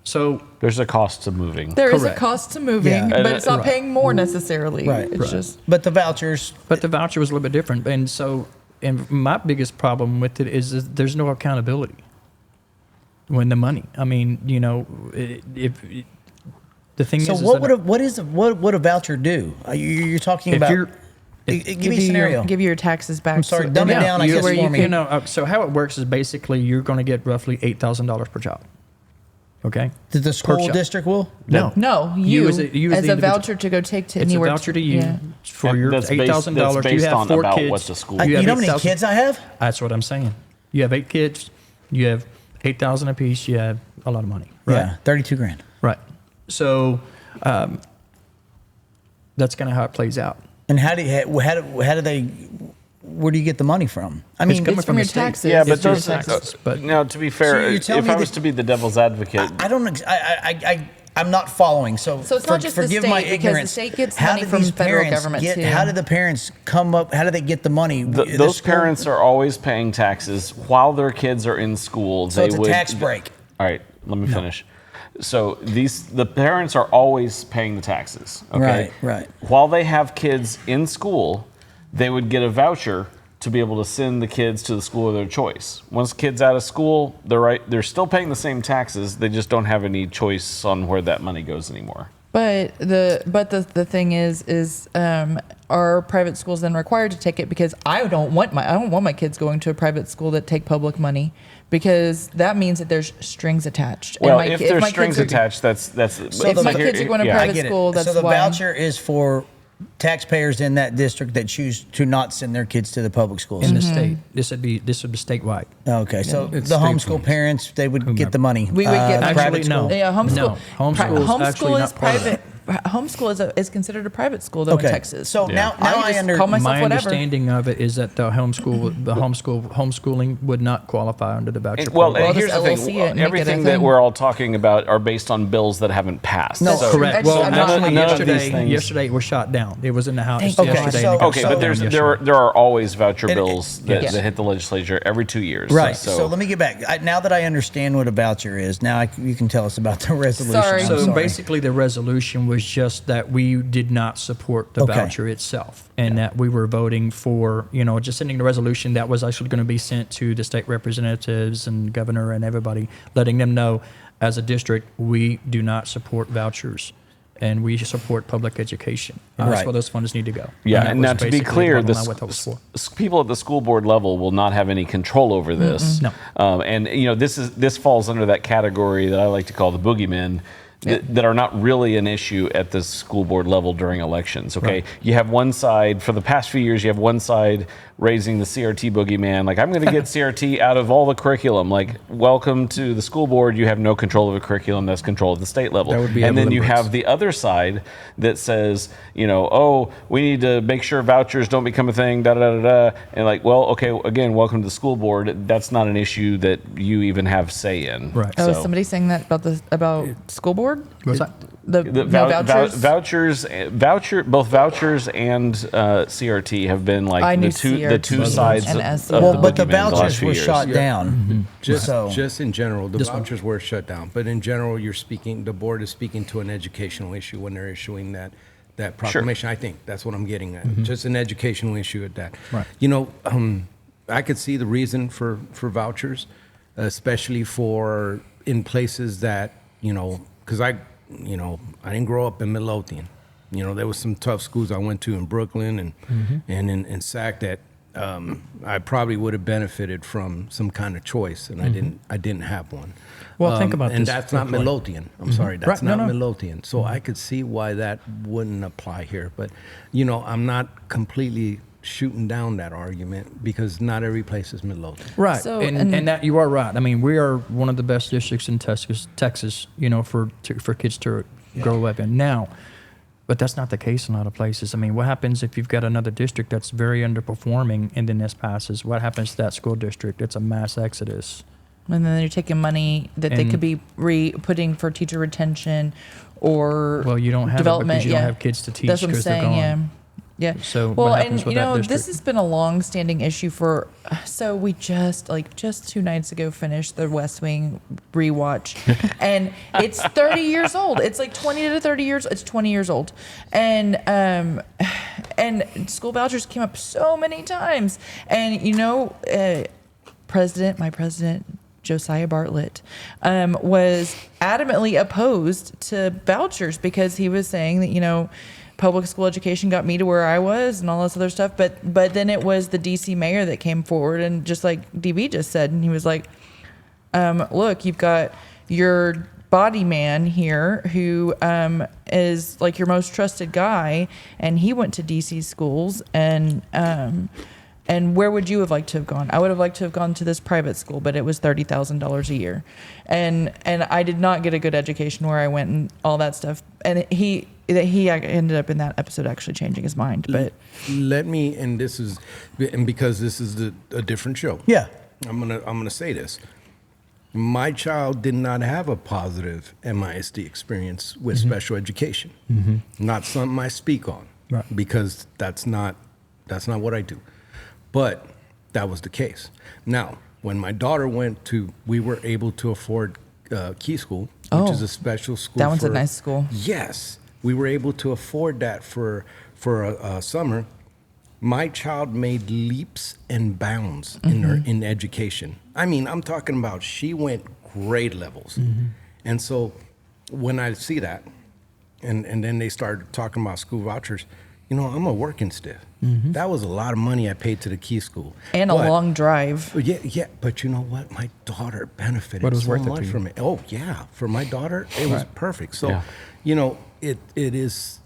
So, There's a cost to moving. There is a Correct. cost to moving, Yeah. but it's not Right. paying more necessarily. Right. It's Right. just But the vouchers, but the voucher was a little bit different. And so, and my biggest problem with it is that there's no accountability when the money. If the thing so is what that would a voucher do? You're talking if about. you're Give me a scenario. Give you your taxes back. I'm sorry, dumb it down, I you- guess, where for you me. can, so how it works is basically you're going to get roughly $8,000 per child. Okay. Did the Per school child. district will? No. No, you as a as the a individual. voucher to go take to It's a anywhere. voucher to you Yeah. for And your that's based- $8,000. that's You based have on 4 about kids. what the school- You have know how many 8,000 kids I have? That's what I'm saying. You have 8 kids. You have 8,000 apiece. You have a lot of money. Right. Yeah, 32 grand. Right. So that's kind of how it plays out. And how do they? Where do you get the money from? I mean, coming It's from the your state. taxes. Yeah, but It's your those. taxes. But Now, to be So fair, you're telling if me I was that- to be the devil's advocate, I don't. I'm not following. So it's not just the forgive state, my because the ignorance. state gets how money did from these federal parents government, get? too. How did the parents come up? How do they get the money? The those school- parents are always paying taxes while their kids are in school. So it's a tax break. All right, let me finish. So the parents are always paying the taxes. Okay? Right. While they have kids in school, they would get a voucher to be able to send the kids to the school of their choice. Once kids out of school, they're still paying the same taxes. They just don't have any choice on where that money goes anymore. But the thing is are private schools then required to take it? Because I don't want my kids going to a private school that take public money, because that means that there's strings attached. Well, And if my there's kids strings are- attached, that's. So if my kids are going to yeah. I private get school, it. that's So the why. voucher is for taxpayers in that district that choose to not send their kids to the public schools. in the state, this would be statewide. Okay, so It's the state homeschool funds. parents, they would get the money. We would get the Actually, private no. school. Yeah, homeschool. No, homeschool is actually homeschool not is part of private. homeschool is considered a private school though in Texas. So now I I just under call myself My whatever. understanding of it is that the homeschooling would not qualify under the voucher Well, program. and here's the just thing: LLC it and make it a everything that thing. we're all talking about are based on bills that haven't passed. No, So- Correct. Well, I'm actually, none of these yesterday, things- yesterday it was shot down. It was in the House Thank God. yesterday. Okay, and it got Okay, shot but down yesterday. there are always voucher And- bills that, Yes. that hit the legislature every 2 years. Right. So, So let me get back. Now that I understand what a voucher is, now you can tell us about the resolution. Sorry. I'm So sorry. basically, the resolution was just that we did not support the Okay. voucher itself, and that we were voting for, just sending the resolution that was actually going to be sent to the state representatives and governor and everybody, letting them know, as a district, we do not support vouchers, and we support public education. And Right. that's where those funds need to go. yeah, that and was now to be basically clear, the the bottom line what that was for. people at the school board level will not have any control over this. No. And this falls under that category that I like to call the boogeymen. That are not really an issue at the school board level during elections. Okay, Right. you have one side for the past few years. You have one side raising the CRT boogeyman, like I'm going to get CRT out of all the curriculum. Like, welcome to the school board. You have no control of a curriculum. That's control at the state level. That would be and then Evelyn you Brooks. have the other side that says, oh, we need to make sure vouchers don't become a thing. Da da da da. And like, well, okay, again, welcome to the school board. That's not an issue that you even have say in. Right. Oh, is So- somebody saying that about school board? What's that? The No vouchers, both vouchers and CRT have been I like knew the two CRT sides and of SCR. Well, the but the boogeyman the last vouchers few were years. shot down. So Just in general, the This one. vouchers were shut down. But in general, the board is speaking to an educational issue when they're issuing that proclamation. I think that's what I'm getting at. Just an educational issue at that. Right. I could see the reason for vouchers, especially in places that, because I didn't grow up in Midlothian. There was some tough schools I went to in Brooklyn and in Sac that I probably would have benefited from some kind of choice, and I didn't have one. Well, think about and this. that's not Midlothian. I'm sorry, that's Right, no, not no. Midlothian. So I could see why that wouldn't apply here. But I'm not completely shooting down that argument because not every place is Midlothian. Right, So, and and- that you are right. I mean, we are one of the best districts in Texas, for kids to grow up in now. But that's not the case in a lot of places. I mean, what happens if you've got another district that's very underperforming and then this passes? What happens to that school district? It's a mass exodus. And then they're taking money that they And- could be putting for teacher retention or Well, you don't have it development. because you don't have kids to teach That's what I'm because they're saying. Yeah. gone. Yeah. So well, what happens and with you that know, this district? has been a long-standing issue for. So we just 2 nights ago finished the West Wing rewatch, and it's 30 years old. It's like 20 to 30 years. It's 20 years old, and school vouchers came up so many times, and my president. Josiah Bartlett was adamantly opposed to vouchers because he was saying that public school education got me to where I was and all this other stuff. But then it was the DC mayor that came forward and just like DB just said, and he was like, look, you've got your body man here who is like your most trusted guy, and he went to DC schools and where would you have liked to have gone? I would have liked to have gone to this private school, but it was $30,000 a year, and I did not get a good education where I went and all that stuff. And he ended up in that episode actually changing his mind. But because this is a different show. yeah, I'm gonna say this. My child did not have a positive MISD experience with special education. Not something I speak on, Right. because that's not what I do. But that was the case. Now, when my daughter we were able to afford Key School, which is a special school. that one's a nice school. Yes, we were able to afford that for a summer. My child made leaps and bounds in education. I mean, I'm talking about she went grade levels. And so when I see that, and then they started talking about school vouchers, I'm a working stiff. That was a lot of money I paid to the Key School. And a long drive. Yeah, but you know what? My daughter benefited But it was so worth it much to you. from it. Oh yeah, for my daughter, it was perfect. So, Yeah. it is.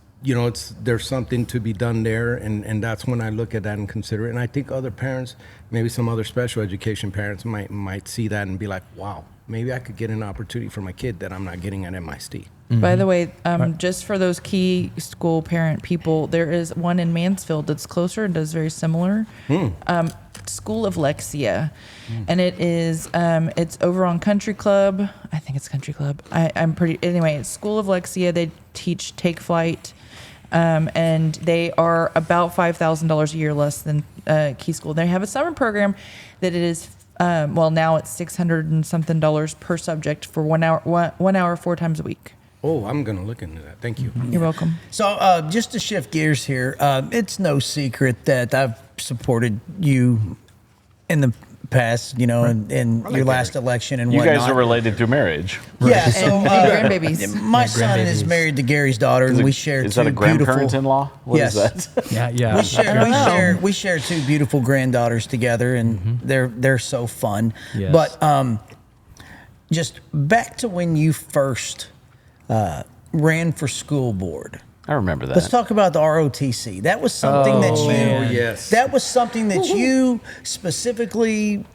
There's something to be done there, and that's when I look at that and consider it. And I think other parents, maybe some other special education parents, might see that and be like, wow, maybe I could get an opportunity for my kid that I'm not getting at MISD. By the way, just for those key school parent people, there is one in Mansfield that's closer and does very similar. School of Lexia, and it is it's over on Country Club. I think it's Country Club. I'm pretty anyway. It's School of Lexia. They teach Take Flight, and they are about $5,000 a year less than Key School. They have a summer program that it is. Well, now it's $600 and something per subject for 1 hour, 1 hour, 4 times a week. Oh, I'm going to look into that. Thank you. You're welcome. So just to shift gears here, it's no secret that I've supported you in the past, you know, in your last election and You whatnot. guys are related through marriage. Yeah, so And grandbabies. my son is grandbabies. married to Gary's daughter, and we share Is two that a beautiful. grandparent-in-law? What is Yes. that? Yeah. We share two beautiful granddaughters together, and they're so fun. Yes. But just back to when you first ran for school board. I remember that. Let's talk about the ROTC. That was something that you. man. Yes. That was something that you specifically.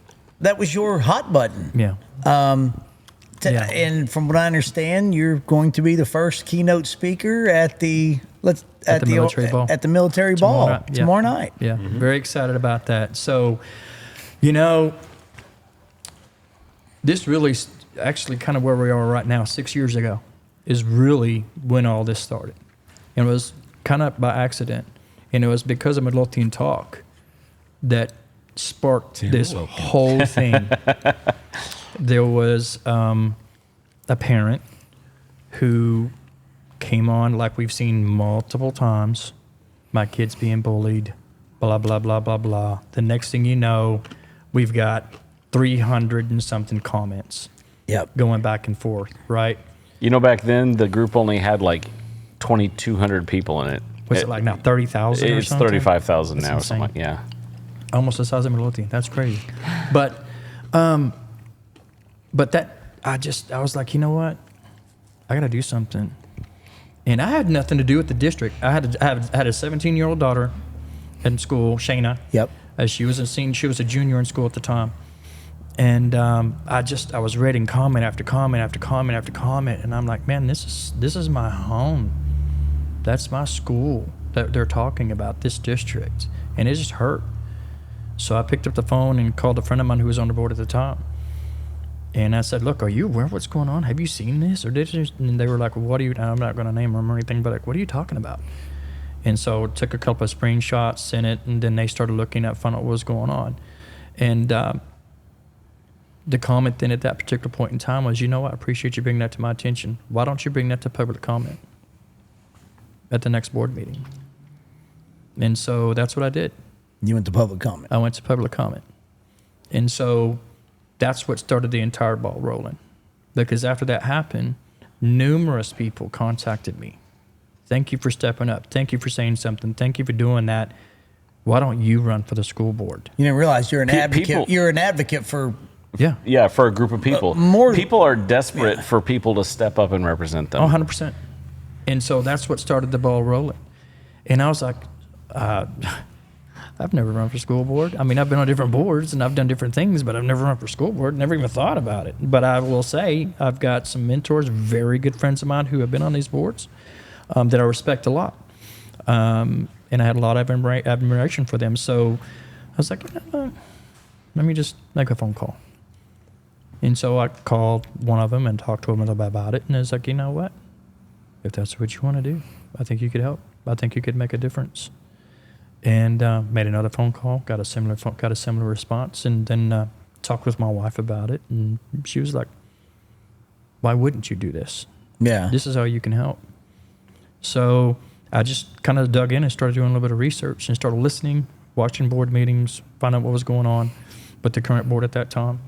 That was your hot button. Yeah. Yeah. And from what I understand, you're going to be the first keynote speaker at the military ball. At the military ball tomorrow night. Yeah. Very excited about that. So, you know, this really actually kind of where we are right now, 6 years ago, is really when all this started. And it was kind of by accident. And it was because of Midlothian Talk that sparked this whole thing. There was a parent who came on, like we've seen multiple times, my kid's being bullied, blah, blah, blah, blah, blah. The next thing you know, we've got 300 and something comments going back and forth, right? You know, back then, the group only had like 2,200 people in it. What's it like now, 30,000 or It's something? 35,000 now or That's something like insane. yeah. Almost the size of Midlothian. That's crazy. But that, I was like, you know what? I got to do something. And I had nothing to do with the district. I had a 17-year-old daughter in school, Shayna. Yep. She was a junior in school at the time. And I was reading comment after comment after comment after comment, and I'm like, man, this is my home. That's my school that they're talking about, this district. And it just hurt. So I picked up the phone and called a friend of mine who was on the board at the time. And I said, look, are you aware of what's going on? Have you seen this? Or did you? And they were like, what are you, I'm not going to name them or anything, but like, what are you talking about? And so took a couple of screenshots, sent it, and then they started looking at, find out what was going on. And the comment then at that particular point in time was, you know what, I appreciate you bringing that to my attention. Why don't you bring that to public comment at the next board meeting? And so that's what I did. You went to public comment. I went to public comment. And so that's what started the entire ball rolling. Because after that happened, numerous people contacted me. Thank you for stepping up. Thank you for saying something. Thank you for doing that. Why don't you run for the school board? You didn't realize you're an advocate. people- You're an advocate for. Yeah. Yeah, for a group of people. People are desperate for people to step up and represent them. Oh, 100%. And so that's what started the ball rolling. And I was like, I've never run for school board. I mean, I've been on different boards and I've done different things, but I've never run for school board, never even thought about it. But I will say I've got some mentors, very good friends of mine who have been on these boards that I respect a lot. And I had a lot of admiration for them. So I was like, let me just make a phone call. And so I called one of them and talked to him about it. And I was like, you know what? If that's what you want to do, I think you could help. I think you could make a difference. And made another phone call, got a similar response, and then talked with my wife about it. And she was like, why wouldn't you do this? Yeah. This is how you can help. So I just kind of dug in and started doing a little bit of research and started listening, watching board meetings, find out what was going on with the current board at that time.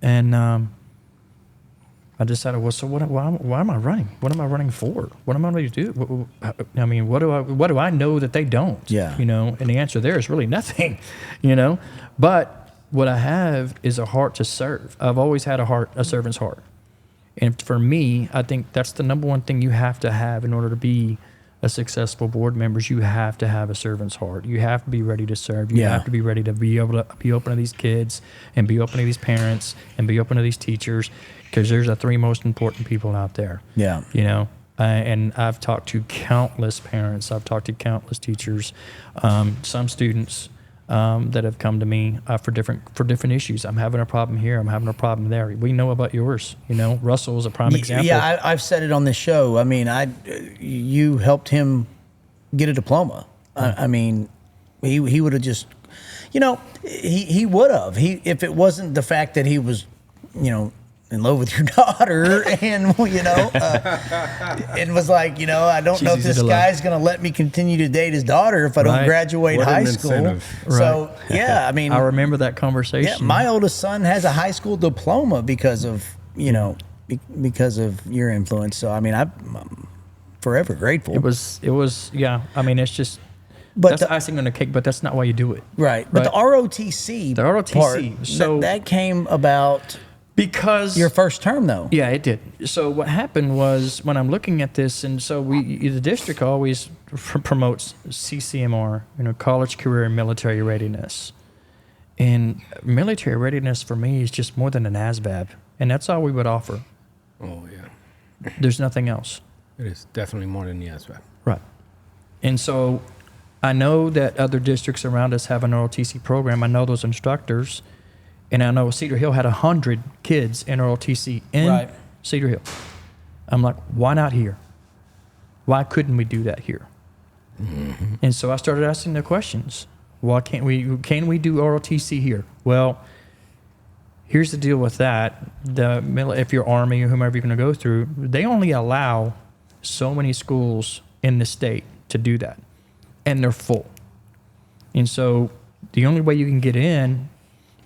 And I decided, well, so why am I running? What am I running for? What am I going to do? I mean, what do I know that they don't? Yeah. You know, and the answer there is really nothing, you know. But what I have is a heart to serve. I've always had a servant's heart. And for me, I think that's the number one thing you have to have in order to be a successful board member is you have to have a servant's heart. You have to be ready to serve. You have to be ready to be able to be open to these kids and be open to these parents and be open to these teachers, because there's the three most important people out there. Yeah. You know, and I've talked to countless parents. I've talked to countless teachers, some students that have come to me for different issues. I'm having a problem here. I'm having a problem there. We know about yours. You know, Russell is a prime example. Yeah, I've said it on this show. I mean, you helped him get a diploma. I mean, he would have just, you know, he would have. If it wasn't the fact that he was, you know, in love with your daughter, and you know, and was like, you know, I don't know if this guy's going to let me continue to date his daughter if I don't graduate high school. Incentive. So yeah, I mean, I remember that conversation. yeah, my oldest son has a high school diploma because of, you know, because of your influence. So I mean, I'm forever grateful. It was yeah. I mean, it's just. But That's icing on the cake, but that's not why you do it. right. But the ROTC, part, so- that came about Because your first term, though. yeah, it did. So what happened was, when I'm looking at this, and so the district always promotes CCMR, you know, college, career, and military readiness. And military readiness for me is just more than an ASVAB, and that's all we would offer. Oh, yeah. There's nothing else. It is definitely more than the SVAP. Right. And so I know that other districts around us have an ROTC program. I know those instructors. And I know Cedar Hill had 100 kids in ROTC in Right. Cedar Hill. I'm like, why not here? Why couldn't we do that here? Mm-hmm. And so I started asking the questions. Why can't we do ROTC here? Well, here's the deal with that. If you're Army or whomever you're going to go through, they only allow so many schools in the state to do that. And they're full. And so the only way you can get in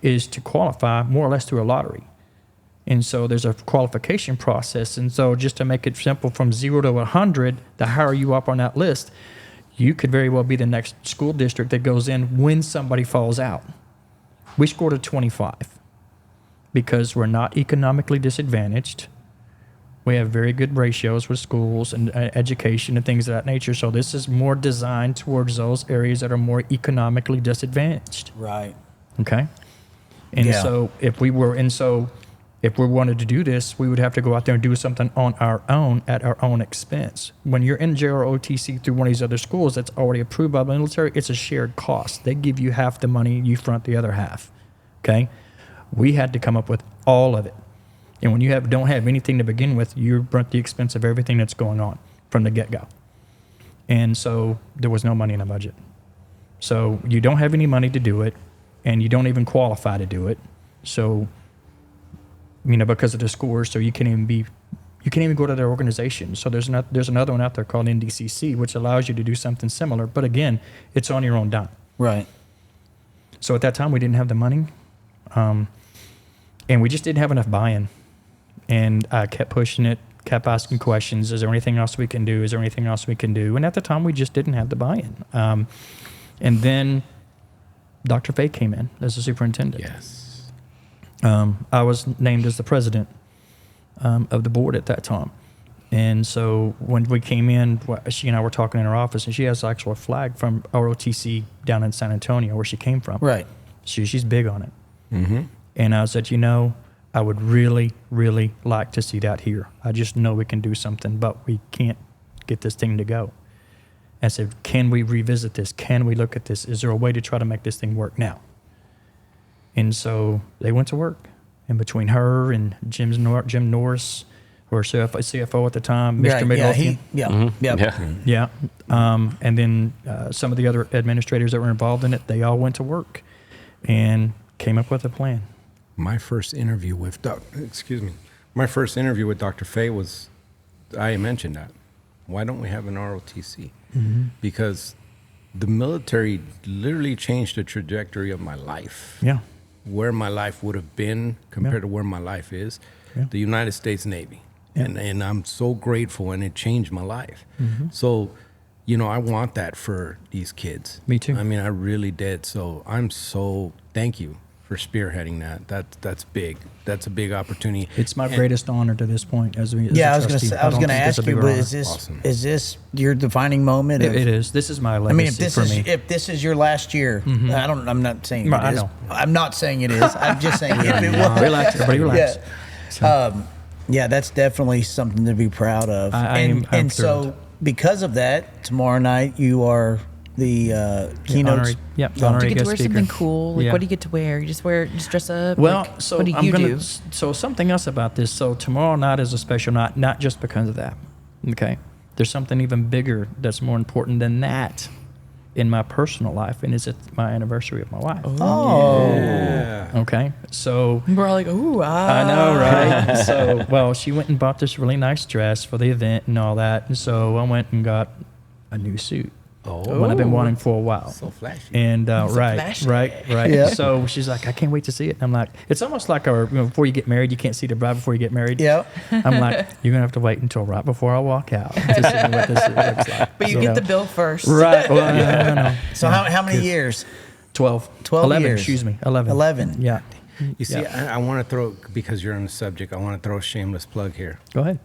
is to qualify more or less through a lottery. And so there's a qualification process. And so just to make it simple, from 0 to 100, the higher you up on that list, you could very well be the next school district that goes in when somebody falls out. We scored a 25 because we're not economically disadvantaged. We have very good ratios with schools and education and things of that nature. So this is more designed towards those areas that are more economically disadvantaged. Right. Okay. And Yeah. so if we wanted to do this, we would have to go out there and do something on our own at our own expense. When you're in JROTC through one of these other schools that's already approved by the military, it's a shared cost. They give you half the money, you front the other half. Okay. We had to come up with all of it. And when you don't have anything to begin with, you brunt the expense of everything that's going on from the get-go. And so there was no money in the budget. So you don't have any money to do it, and you don't even qualify to do it. So, you know, because of the scores, so you can't even go to their organization. So there's another one out there called NDCC, which allows you to do something similar. But again, it's on your own dime. Right. So at that time, we didn't have the money, and we just didn't have enough buy-in. And I kept pushing it, kept asking questions. Is there anything else we can do? Is there anything else we can do? And at the time, we just didn't have the buy-in. And then Dr. Fay came in as the superintendent. Yes. I was named as the president of the board at that time. And so when we came in, she and I were talking in her office, and she has actually a flag from ROTC down in San Antonio, where she came from. Right. She's big on it. Mm-hmm. And I said, you know, I would really, really like to see that here. I just know we can do something, but we can't get this thing to go. I said, can we revisit this? Can we look at this? Is there a way to try to make this thing work now? And so they went to work. And between her and Jim Norris, who was CFO at the time, Mr. Right. Midlothian. Yeah. And then some of the other administrators that were involved in it, they all went to work and came up with a plan. My first interview with Dr. Fay was, I mentioned that. Why don't we have an ROTC? Mm-hmm. Because the military literally changed the trajectory of my life. Yeah. Where my life would have been compared to where my life is. Yeah. The United States Navy. Yeah. And I'm so grateful, and it changed my life. Mm-hmm. So, you know, I want that for these kids. Me too. I mean, I really did. So thank you for spearheading that. That's big. That's a big opportunity. It's my greatest honor to this point as a Yeah, I was trustee. I was don't gonna think there's ask a you, bigger but honor. Awesome. is this your defining moment? It is. This is my legacy I mean, if this for is me. if this is your last year, I'm not saying it Right, I is. know. I'm not saying it is. I'm just saying if it was. Relax, everybody, relax. Yeah, that's definitely something to be proud of. I'm and so thrilled. because of that, tomorrow night you are the keynote. Honorary, Do you honorary get to guest wear speaker. something cool? Like, Yeah. what do you get to wear? You just dress up? Well, Like, so what do I'm you gonna. do? So something else about this. So tomorrow night is a special night, not just because of that. Okay, there's something even bigger that's more important than that in my personal life, and it's my anniversary of my wife. Yeah. Okay, so We're all like, ooh, I know, right? So, well, she went and bought this really nice dress for the event and all that, and so I went and got a new suit. Oh. One I've been wanting for a while. So flashy. And right, flashy. right. Yeah. So she's like, I can't wait to see it. And I'm like, it's almost like before you get married, you can't see the bride before you get married. Yeah. I'm like, you're gonna have to wait until right before I walk out to see what this looks like. But you So, get the bill first. right. Well, no. So how many years? 12. 12 11, years. excuse me. 11. 11. Yeah. You see, Yeah. I want to throw, because you're on the subject, I want to throw a shameless plug here. Go ahead.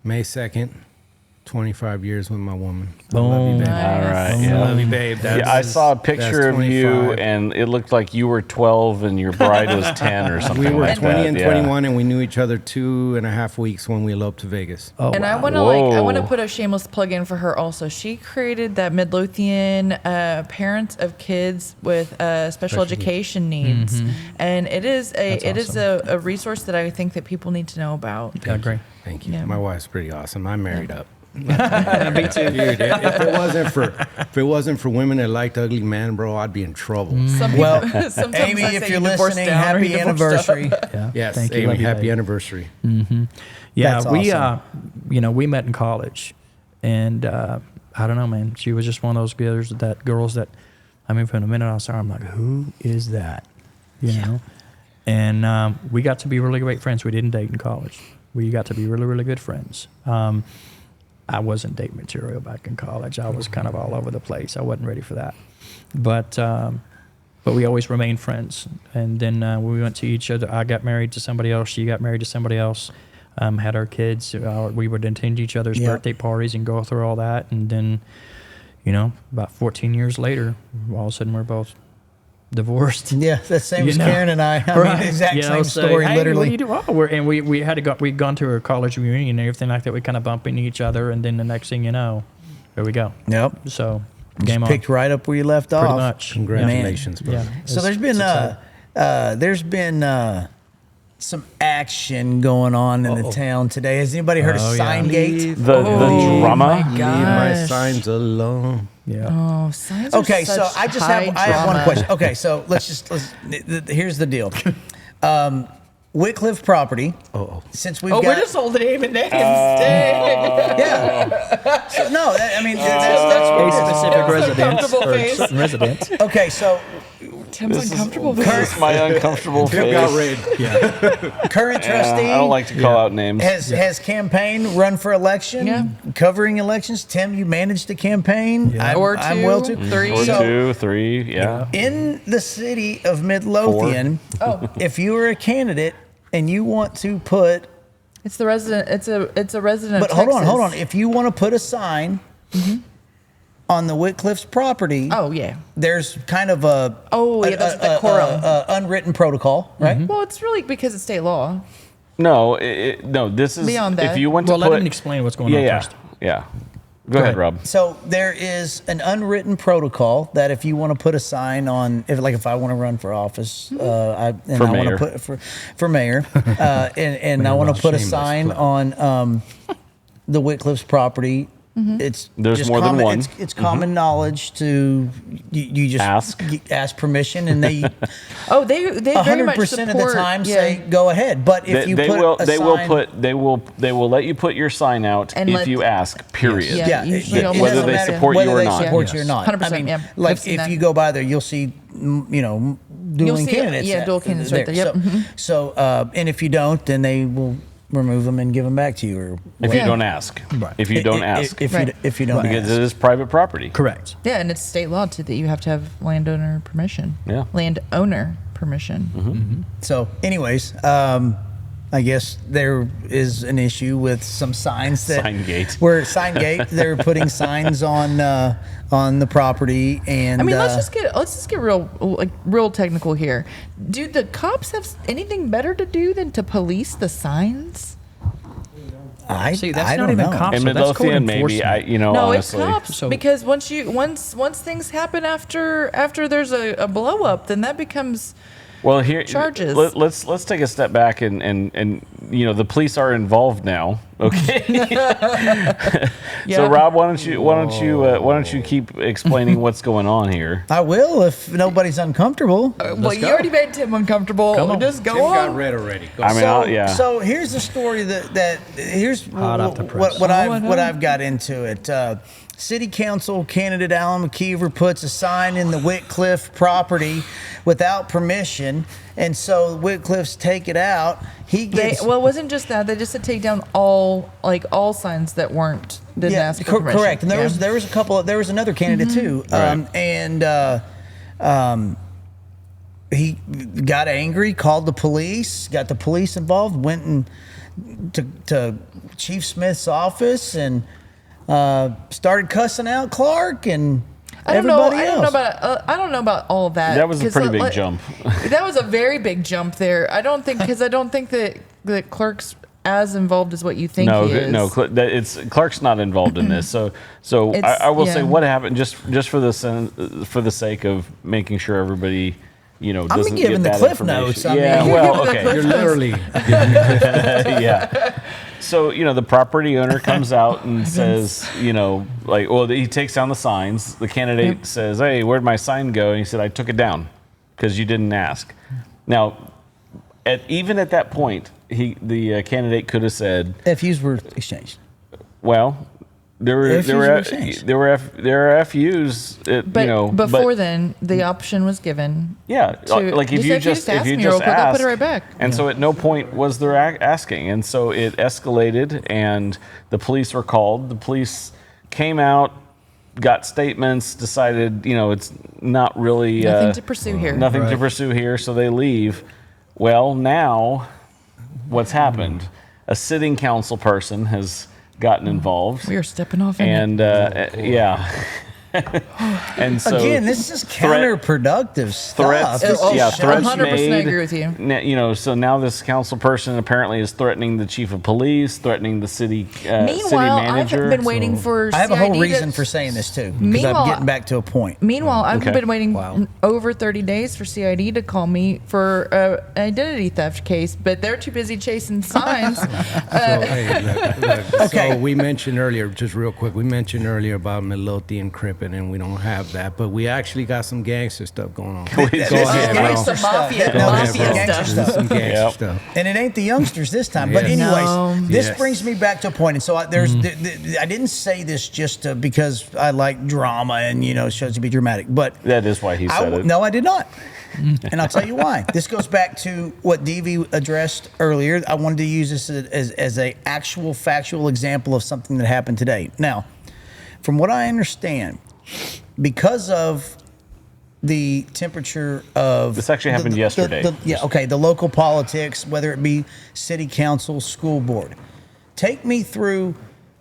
May 2nd, 25 years with my woman. I Boom. love you, babe. All right. I Yeah. love you, babe. Yeah, I saw a picture of you, 25. and it looked like you were 12 and your bride was 10 or something We were like 20 that. and Yeah. 21, and we knew each other 2.5 weeks when we eloped to Vegas. Oh, And I wow. want to I want to Whoa. put a shameless plug in for her also. She created that Midlothian parents of kids with special education needs, and it is a resource that I think that people need to know about. I agree. Thank you. Yeah. My wife's pretty awesome. I'm married up. Me too. Dude, if it wasn't for women that liked ugly men, bro, I'd be in trouble. Some people, Well, sometimes Amy, I if say you're divorce listening, down or happy you divorce up. anniversary. Yeah. Yes, Thank you. Amy, Love you, happy babe. anniversary. Yeah, That's we awesome. we met in college, and I don't know, man. She was just one of those girls that, I mean, from the minute I saw her, I'm like, who is that? You know. And we got to be really great friends. We didn't date in college. We got to be really, really good friends. I wasn't date material back in college. I was kind of all over the place. I wasn't ready for that, but we always remained friends. And then we went to each other. I got married to somebody else. She got married to somebody else. Had our kids. We would attend each other's Yeah. birthday parties and go through all that. And then, about 14 years later, all of a sudden we're both divorced. Yeah, the same as You know, Karen and I. I mean, exact same so, story, hey, literally. What do you do? Oh, we had to go. We'd gone to a college reunion and everything like that. We kind of bump into each other, and then the next thing you know, there we go. Yep. So game on. Picked right up where you left Pretty off. much. Congratulations, bro. Yeah. So there's been some action going on in the town today. Has anybody heard of Oh, yeah. Signgate? The drama. Leave my Gosh. signs alone. Yeah. Oh, signs are Okay, so such I just high have one drama. question. Okay, so here's the deal. Whitcliffe property. Since we've Oh, got we're just holding name and names. Dang. yeah. So, no, I mean that's A specific That's resident uncomfortable or face. certain resident. okay. So Tim's uncomfortable. This is my uncomfortable face. current trustee. I don't like to call out names. Has campaign run for election, Yeah. covering elections. Tim, you managed the campaign. Yeah. Or I'm two, well too. three. Or So, 2, 3, yeah. in the city of Midlothian, if you were a candidate and you want to put, It's the resident. It's a resident. but of hold Texas. on, if you want to put a sign on the Whitcliffe's property, Oh yeah. there's kind of a There's the quorum. unwritten protocol, right? Well, it's really because it's state law. No, no. This is Beyond that. if you want to Well, let put. him explain what's going yeah, on yeah, first. yeah. Go ahead, Rob. So there is an unwritten protocol that if you want to put a sign on, if I want to run for office, For I want mayor. to put for mayor, and I want to put a shameless sign plug. on the Whitcliffe's property. It's There's just more than common, one. It's common knowledge to you just ask permission, and they Oh, they very much 100% support. of the time yeah. say go ahead. But if you they put will a they sign, will put they will let you put your sign out And if let- you ask. Period. Yeah. yeah, usually it almost whether doesn't they matter support you whether or they not. support you or not. 100%, I mean, yeah. like I've seen if that. you go by there, you'll see dueling see, candidates. dual candidates right there. Yep. So, and if you don't, then they will remove them and give them back to you, or If Yeah. you don't ask. If you don't ask. if you don't Because ask. it is private property. Correct. Yeah, and it's state law too that you have to have landowner permission. Yeah. Landowner permission. So, anyways, I guess there is an issue with some signs that Sign gate. Where sign gate, they're putting signs on the property, and I mean, let's just get real technical here. Do the cops have anything better to do than to police the signs? See, that's I not don't even know. cops. In So that's code Midlothian, maybe enforcement. no, No, honestly. it's cops So- because once things happen after there's a blow up, then that becomes Well, here charges. Let's take a step back and the police are involved now. Okay. Yeah. So Rob, why don't you keep explaining what's going on here? I will if nobody's uncomfortable. well, you already made Tim uncomfortable. Come on. Just go Tim on. got red already. Go. I mean, So, yeah. so here's the story that here's Hot off the press. what I know. I've got into it. City Council candidate Alan McKeever puts a sign in the Whitcliffe property without permission, and so Whitcliffe's take it out. He gets It wasn't just that. They just said take down all signs that didn't ask for permission. correct. And Yeah. there was a couple. There was another candidate too, he got angry, called the police, got the police involved, went and to Chief Smith's office and started cussing out Clark and everybody else. I don't know about all of that. That was a 'Cause pretty big jump. That was a very big jump there. I don't think that Clark's as involved as what you think he is. No, Clark's not involved in this. So It's- I will say yeah. what happened just for the sake of making sure everybody doesn't giving get the that Cliff Notes. I Yeah, mean- well, okay. You're literally Yeah. So, the property owner comes out and says, he takes down the signs. The candidate says, "Hey, where'd my sign go?" And he said, "I took it down because you didn't ask." Now, even at that point, the candidate could have said, FUs were exchanged. "Well, there were FUs were exchanged. FUs, But before then, the option was given. yeah, like if you just ask me real quick, I'll put it right back. And so at no point was there asking, and so it escalated, and the police were called. The police came out, got statements, decided it's not really Nothing to pursue here. Nothing to Right. pursue here, so they leave. Well, now what's happened? A sitting council person has gotten involved, We are stepping off in it. and yeah. And so Again, this is counterproductive stuff. threats, This is yeah, shut- threats 100% made. agree with you. So now this council person apparently is threatening the chief of police, threatening the city city Meanwhile, I've manager. been waiting for I have a whole CID reason to- for saying this too, because Meanwhile- I'm getting back to a point. Meanwhile, I've Okay. been waiting Wow. over 30 days for CID to call me for an identity theft case, but they're too busy chasing signs. So, hey, look. Okay. So we mentioned earlier, just real quick, about Midlothian crimping, and we don't have that, but we actually got some gangster stuff going on. Go This is ahead, bro. gangster stuff. Mafia- No, Go this ahead, is bro. gangster This stuff. is some gangster Yep. stuff. And it ain't the youngsters this time. But Yes. anyways, No. this Yes. brings me back to a point. And so I didn't say this just because I like drama and it shows to be dramatic. But That is why he said it. no, I did not. And I'll tell you why. This goes back to what DV addressed earlier. I wanted to use this as a actual factual example of something that happened today. Now, from what I understand, because of the temperature of This actually happened yesterday. The local politics, whether it be city council, school board. Take me through.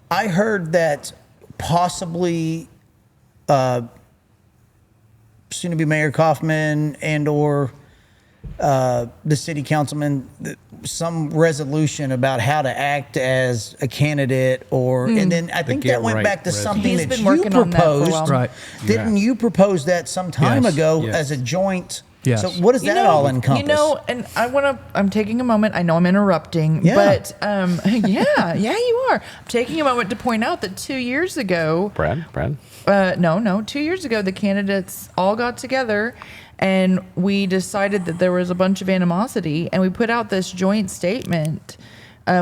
I heard that possibly soon to be Mayor Kaufman and or the city councilman, some resolution about how to act as a candidate, and then I think get that went right back to resume. something He's that been you working on that for a while. proposed. Right. Didn't you propose that some time Yes. ago Yes. as a joint? Yes. So what does that all encompass? And I'm taking a moment. I know I'm interrupting, Yeah. but yeah, you are. I'm taking a moment to point out that 2 years ago, Brad? 2 years ago, the candidates all got together and we decided that there was a bunch of animosity, and we put out this joint statement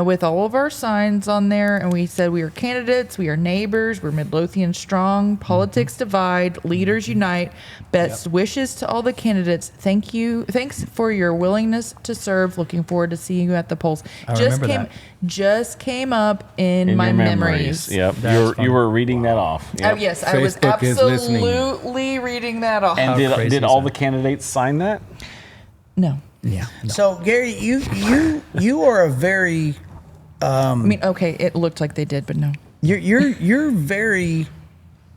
with all of our signs on there, and we said we are candidates, we are neighbors, we're Midlothian strong, politics divide, leaders unite, best wishes to all the candidates. Thanks for your willingness to serve. Looking forward to seeing you at the polls. I remember that. Just came up in my your memories. Yep. That's You were reading that off. Yep. Oh yes, I was Facebook is listening. absolutely reading that off. And How crazy did is all that? the candidates sign that? No. Yeah. No. So Gary, you are a very I mean, okay, it looked like they did, but no. you're very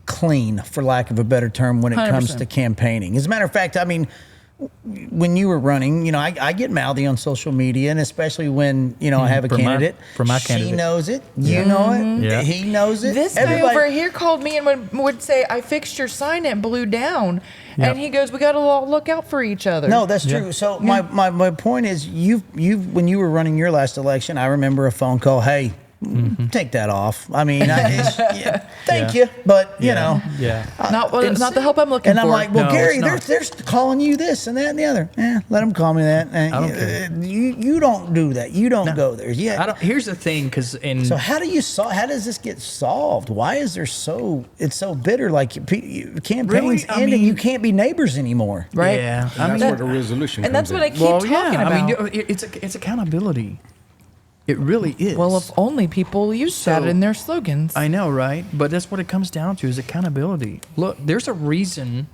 clean, for lack of a better term, when it comes 100%. to campaigning. As a matter of fact, I mean, when you were running, you know, I get mouthy on social media, and especially when, you know, I have a For my- candidate. for my She candidate. knows it. You know it. Yeah. He knows it. This guy over here called me and would say, I fixed your sign at Blue Down. Yep. And he goes, we got to all look out for each other. No, that's true. Yeah. So my point is, you when you were running your last election, I remember a phone call. Hey, take that off. I mean, thank you, but you know. Yeah. Not the help I'm looking And for. I'm like, well, No, Gary, it's they're not. calling you this and that and the other. Let them call me that. I don't care. You don't do that. You don't go there. Yeah. I don't. Here's the thing, because in So how does this get solved? Why is there it's so bitter? Like campaigns Really? I end and mean- you can't be neighbors anymore. Right? Yeah. And I that's mean, where the resolution And comes that's what I in. keep well, talking yeah. about. I mean, it's accountability. It really is. Well, if only people use that So- in their slogans. I know, right? But that's what it comes down to, is accountability. Look, there's a reason,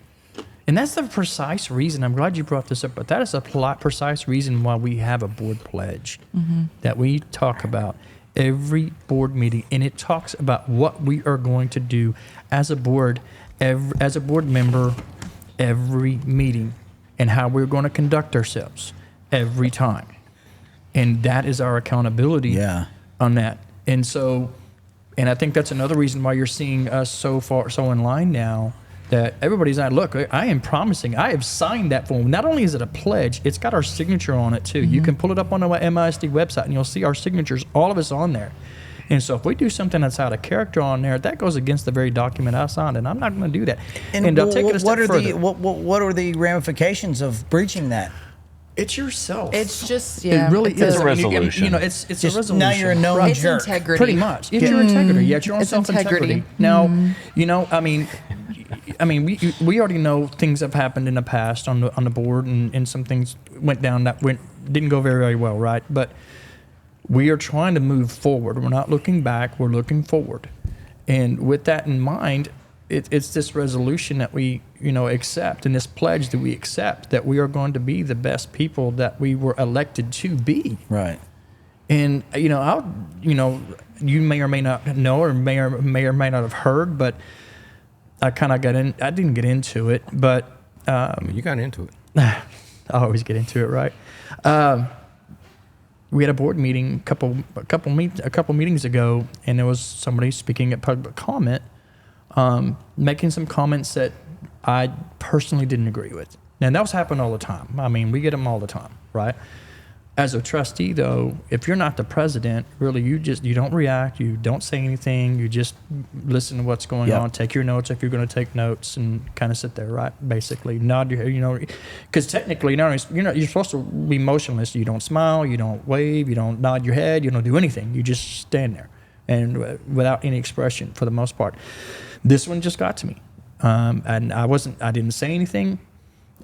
and that's the precise reason. I'm glad you brought this up, but that is a precise reason why we have a board pledge that we talk about every board meeting, and it talks about what we are going to do as a board, as a board member, every meeting, and how we're going to conduct ourselves every time. And that is our accountability Yeah. on that. And so, and I think that's another reason why you're seeing us so in line now, that everybody's like, look, I am promising, I have signed that form. Not only is it a pledge, it's got our signature on it too. You can pull it up on the MISD website and you'll see our signatures, all of us on there. And so if we do something that's out of character on there, that goes against the very document I signed, and I'm not going to do that. And I'll take it a step further. What are the ramifications of breaching that? It's yourself. It's just, It really it's is. a I mean, resolution. You know, it's Just a resolution. now you're a known Right. It's jerk. integrity. Pretty much. It's your integrity. Yeah, it's your own It's self-integrity. integrity. Now, you know, I mean, we already know things have happened in the past on the board, and some things went down that didn't go very, very well, right? But we are trying to move forward. We're not looking back. We're looking forward. And with that in mind, it's this resolution that we, you know, accept, and this pledge that we accept, that we are going to be the best people that we were elected to be. Right. And you know, you may or may not know, or may or may not have heard, but I kind of got in. I didn't get into it, but You got into it. I always get into it, right? We had a board meeting a couple meetings ago, and there was somebody speaking at public comment, making some comments that I personally didn't agree with. Now, those happen all the time. I mean, we get them all the time, right? As a trustee, though, if you're not the president, really, you don't react, you don't say anything, you just listen to what's going Yep. on, take your notes if you're going to take notes, and kind of sit there, right? Basically, nod your head, you know, because technically, you're supposed to be motionless. You don't smile, you don't wave, you don't nod your head, you don't do anything. You just stand there, and without any expression for the most part. This one just got to me, and I didn't say anything.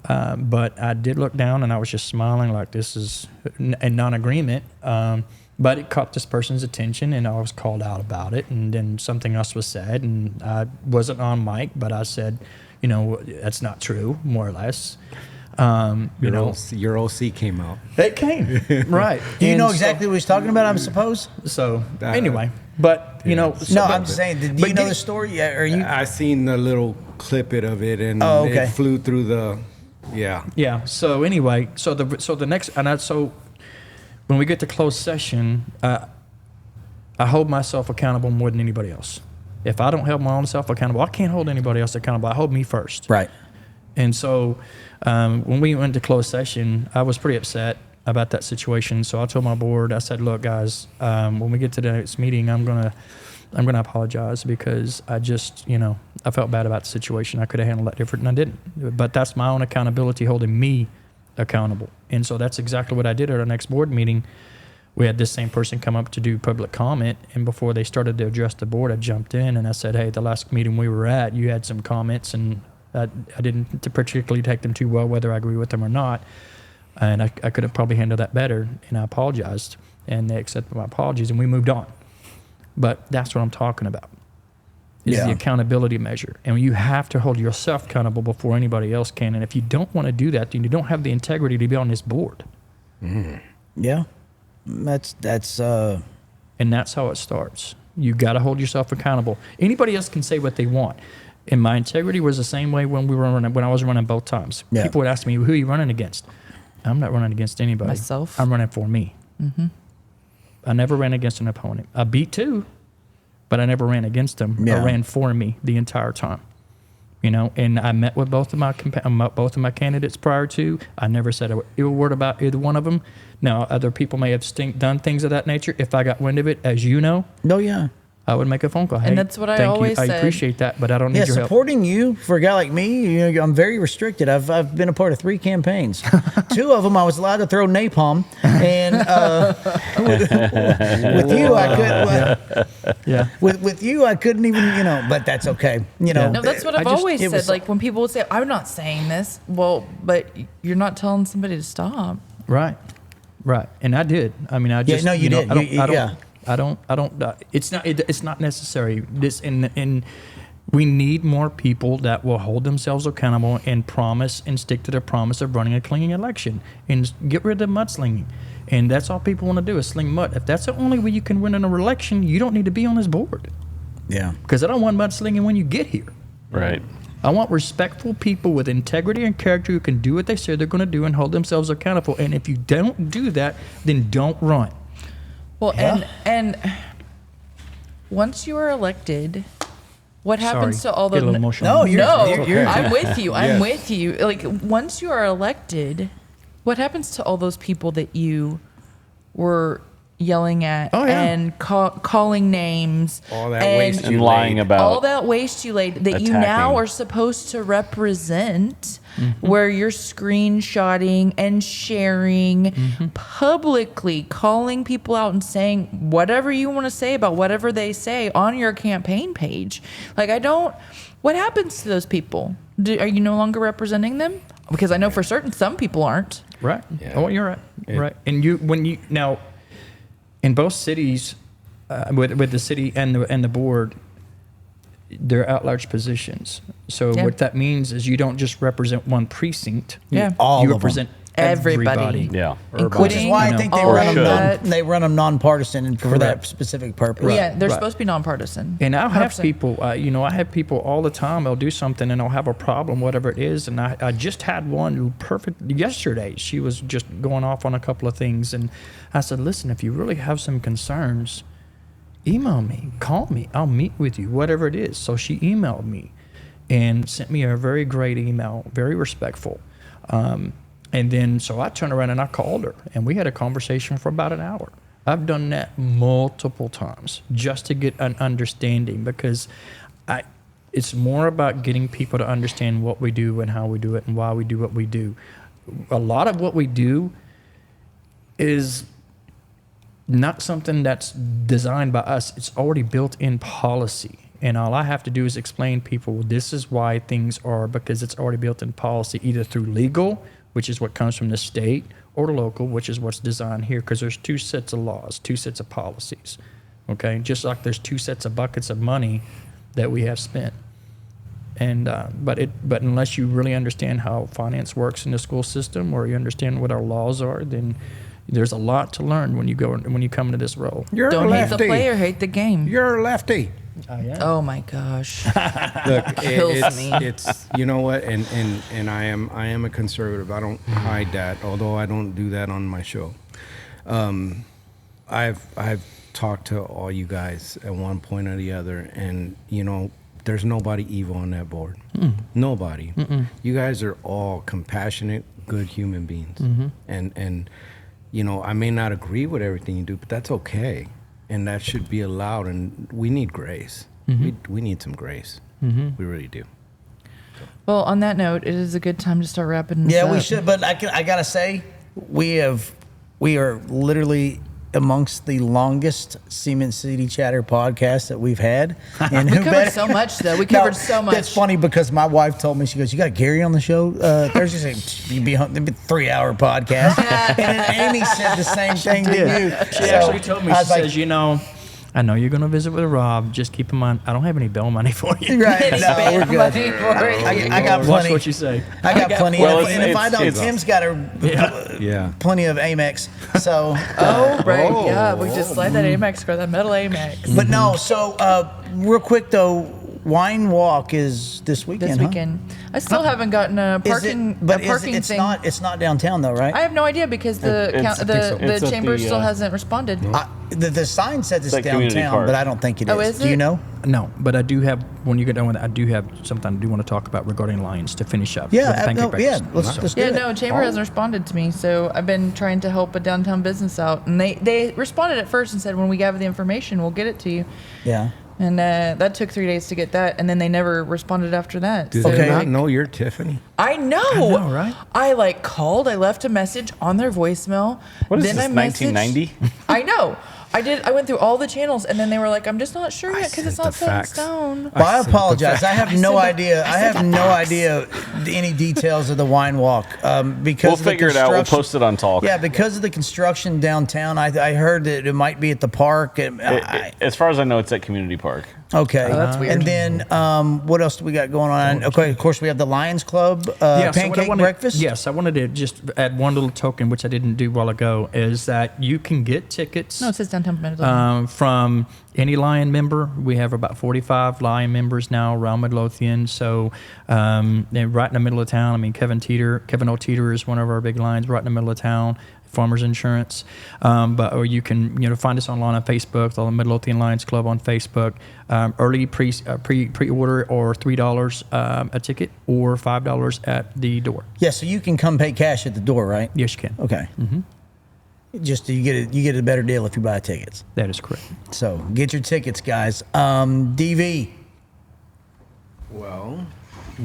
But I did look down, and I was just smiling like this is a non-agreement. But it caught this person's attention, and I was called out about it. And then something else was said, and I wasn't on mic, but I said, you know, that's not true, more or less. Your OC came out. It came right. Do you And know so- exactly what he's talking about? I suppose. So anyway, but you know, No, I'm just saying. Do but you know get- the story? Yeah, are you? I seen the little clippet of it, and Oh, okay. it flew through the. Yeah. Yeah. So anyway, so the next, so when we get to closed session, I hold myself accountable more than anybody else. If I don't hold my own self accountable, I can't hold anybody else accountable. I hold me first. Right. And so when we went to closed session, I was pretty upset about that situation. So I told my board, I said, look, guys, when we get to the next meeting, I'm gonna apologize, because I just, you know, I felt bad about the situation. I could have handled that different, and I didn't. But that's my own accountability, holding me accountable. And so that's exactly what I did at our next board meeting. We had this same person come up to do public comment, and before they started to address the board, I jumped in and I said, hey, the last meeting we were at, you had some comments, and I didn't particularly take them too well, whether I agree with them or not. And I could have probably handled that better, and I apologized. And they accepted my apologies, and we moved on. But that's what I'm talking about. is the Yeah. accountability measure. And you have to hold yourself accountable before anybody else can. And if you don't want to do that, then you don't have the integrity to be on this board. Yeah. That's And that's how it starts. You got to hold yourself accountable. Anybody else can say what they want. And my integrity was the same way when I was running both times. Yeah. People would ask me, "Who are you running against?" I'm not running against anybody. Myself. I'm running for me. I never ran against an opponent. I beat two, but I never ran against them. Yeah. I ran for me the entire time. You know, and I met with both of my candidates prior to. I never said a ill word about either one of them. Now, other people may have done things of that nature. If I got wind of it, as you know, no, yeah. I would make a phone call. Hey, And that's what I thank always you. I said. appreciate that, but I don't need Yeah, your help. supporting you for a guy like me, you know, I'm very restricted. I've been a part of 3 campaigns. 2 of them I was allowed to throw napalm, and with you I could. Yeah. With you I couldn't even, you know. But that's okay. You know. No, that's what I've always it said. was- Like when people would say, "I'm not saying this," well, but you're not telling somebody to stop. Right. And I did. I mean, I just no, you know, did. I don't, You- I don't, yeah. I don't. It's not necessary. This and we need more people that will hold themselves accountable and promise and stick to their promise of running a clean election and get rid of mudslinging. And that's all people want to do is sling mud. If that's the only way you can win an election, you don't need to be on this board. Yeah. Because I don't want mudslinging when you get here. Right. I want respectful people with integrity and character who can do what they say they're going to do and hold themselves accountable. And if you don't do that, then don't run. Well, Yeah. and once you are elected, what happens Sorry, to all the get a little emotional. No, you're- no, you're- I'm with you. I'm Yes. with you. Like once you are elected, what happens to all those people that you were yelling at Oh, yeah. and calling names, All that and waste And you lying laid. about all that waste you laid that you now attacking. are supposed to represent, where you're screenshotting and sharing publicly, calling people out and saying whatever you want to say about whatever they say on your campaign page. Like, what happens to those people? Are you no longer representing them? Because I know for certain some people aren't. Right. Yeah. Oh, you're right. Right. And now, in both cities, with the city and the board, they're at-large positions. So Yeah. what that means is you don't just represent one precinct. Yeah. All you of 'em. represent Everybody. everybody. Yeah. Including, Which is why I think they all run them. that. They run them nonpartisan and for that Correct. specific purpose. Yeah, they're Right. supposed to be nonpartisan. And I'll have 100%. people, I have people all the time. They'll do something and they'll have a problem, whatever it is. And I just had one perfect yesterday. She was just going off on a couple of things. And I said, listen, if you really have some concerns, email me, call me. I'll meet with you, whatever it is. So she emailed me and sent me a very great email, very respectful. And then, so I turned around and I called her and we had a conversation for about an hour. I've done that multiple times just to get an understanding because it's more about getting people to understand what we do and how we do it and why we do what we do. A lot of what we do is not something that's designed by us. It's already built in policy. And all I have to do is explain people, this is why things are, because it's already built in policy, either through legal, which is what comes from the state, or the local, which is what's designed here, because there's 2 sets of laws, 2 sets of policies, okay? Just like there's 2 sets of buckets of money that we have spent. And but unless you really understand how finance works in the school system, or you understand what our laws are, then there's a lot to learn when you come into this role. You're Don't a hate the lefty. player, hate the game. You're a lefty. Oh my gosh. Look, Kills me. it's you know what, and I am a conservative. I don't hide that, although I don't do that on my show. I've talked to all you guys at one point or the other, and you know, there's nobody evil on that board. Nobody. You guys are all compassionate, good human beings, and you know, I may not agree with everything you do, but that's okay. And that should be allowed, and we need grace. We need some grace. We really do. Well, on that note, it is a good time to start wrapping this Yeah, up. we should. But I gotta say, we are literally amongst the longest Seaman City Chatter podcast that we've had. And We covered so much, though. We covered so much. That's funny because my wife told me, she goes, "You got Gary on the show Thursday?" You'd be on, it'd be a 3-hour podcast. And then Amy said the same thing to you. She actually told me, I she was like, says, you know, I know you're going to visit with Rob. Just keep in mind, I don't have any bail money for you. Right? No, we're good. Money for it. I got Watch plenty. what you say. I got plenty. Well, and if I don't, it's- Tim's got Yeah. plenty of Amex. So, Oh, right. Yeah, we just slide that Amex card, that metal Amex. but no. So, real quick though, Wine Walk is this weekend. This huh? weekend. I still haven't gotten a Is it? parking, But a parking it's thing. not. It's not downtown though, right? I have no idea because the It's- count, I think so. the It's at chamber the, still hasn't responded. The sign says it's Like community downtown, park. but I don't think it is. Oh, is Do you it? know? No, but I do have, when you get done with that, I do have something I do want to talk about regarding Lions to finish up. Yeah. with the pancake No, yeah. breakfast. Let's do Yeah, it. no, chamber hasn't responded to me, so I've been trying to help a downtown business out, and they responded at first and said when we gather the information, we'll get it to you. Yeah. And that took 3 days to get that, and then they never responded after that. Do So, they Okay. not know you're Tiffany? I know. right? I called. I left a message on their voicemail. What is then this, I messaged- 1990? I know. I did. I went through all the channels, and then they were like, "I'm just not sure yet because it's sent not the set in facts. stone." Well, I sent the apologize. I have no sent the- idea. I I sent have the no facts. idea any details of the Wine Walk because We'll of the figure it out. We'll construction- post it on Talk. Yeah, because of the construction downtown. I heard that it might be at the park. As far as I know, it's at Community Park. Okay, that's weird. And then what else do we got going on? Okay, of course we have the Lions Club So what I pancake wanted- breakfast. Yes, I wanted to just add one little token, which I didn't do a while ago, is that you can get tickets No, it says downtown Midlothian. from any Lion member. We have about 45 Lion members now around Midlothian. So they're right in the middle of town. I mean, Kevin O'Teeter is one of our big Lions right in the middle of town. Farmers Insurance, or you can find us online on Facebook, the Midlothian Lions Club on Facebook. Early pre-order or $3 a ticket or $5 at the door. Yeah, so you can come pay cash at the door, right? Yes, you can. Okay. Mm-hmm. Just you get a better deal if you buy tickets. That is correct. So get your tickets, guys. DV. Well,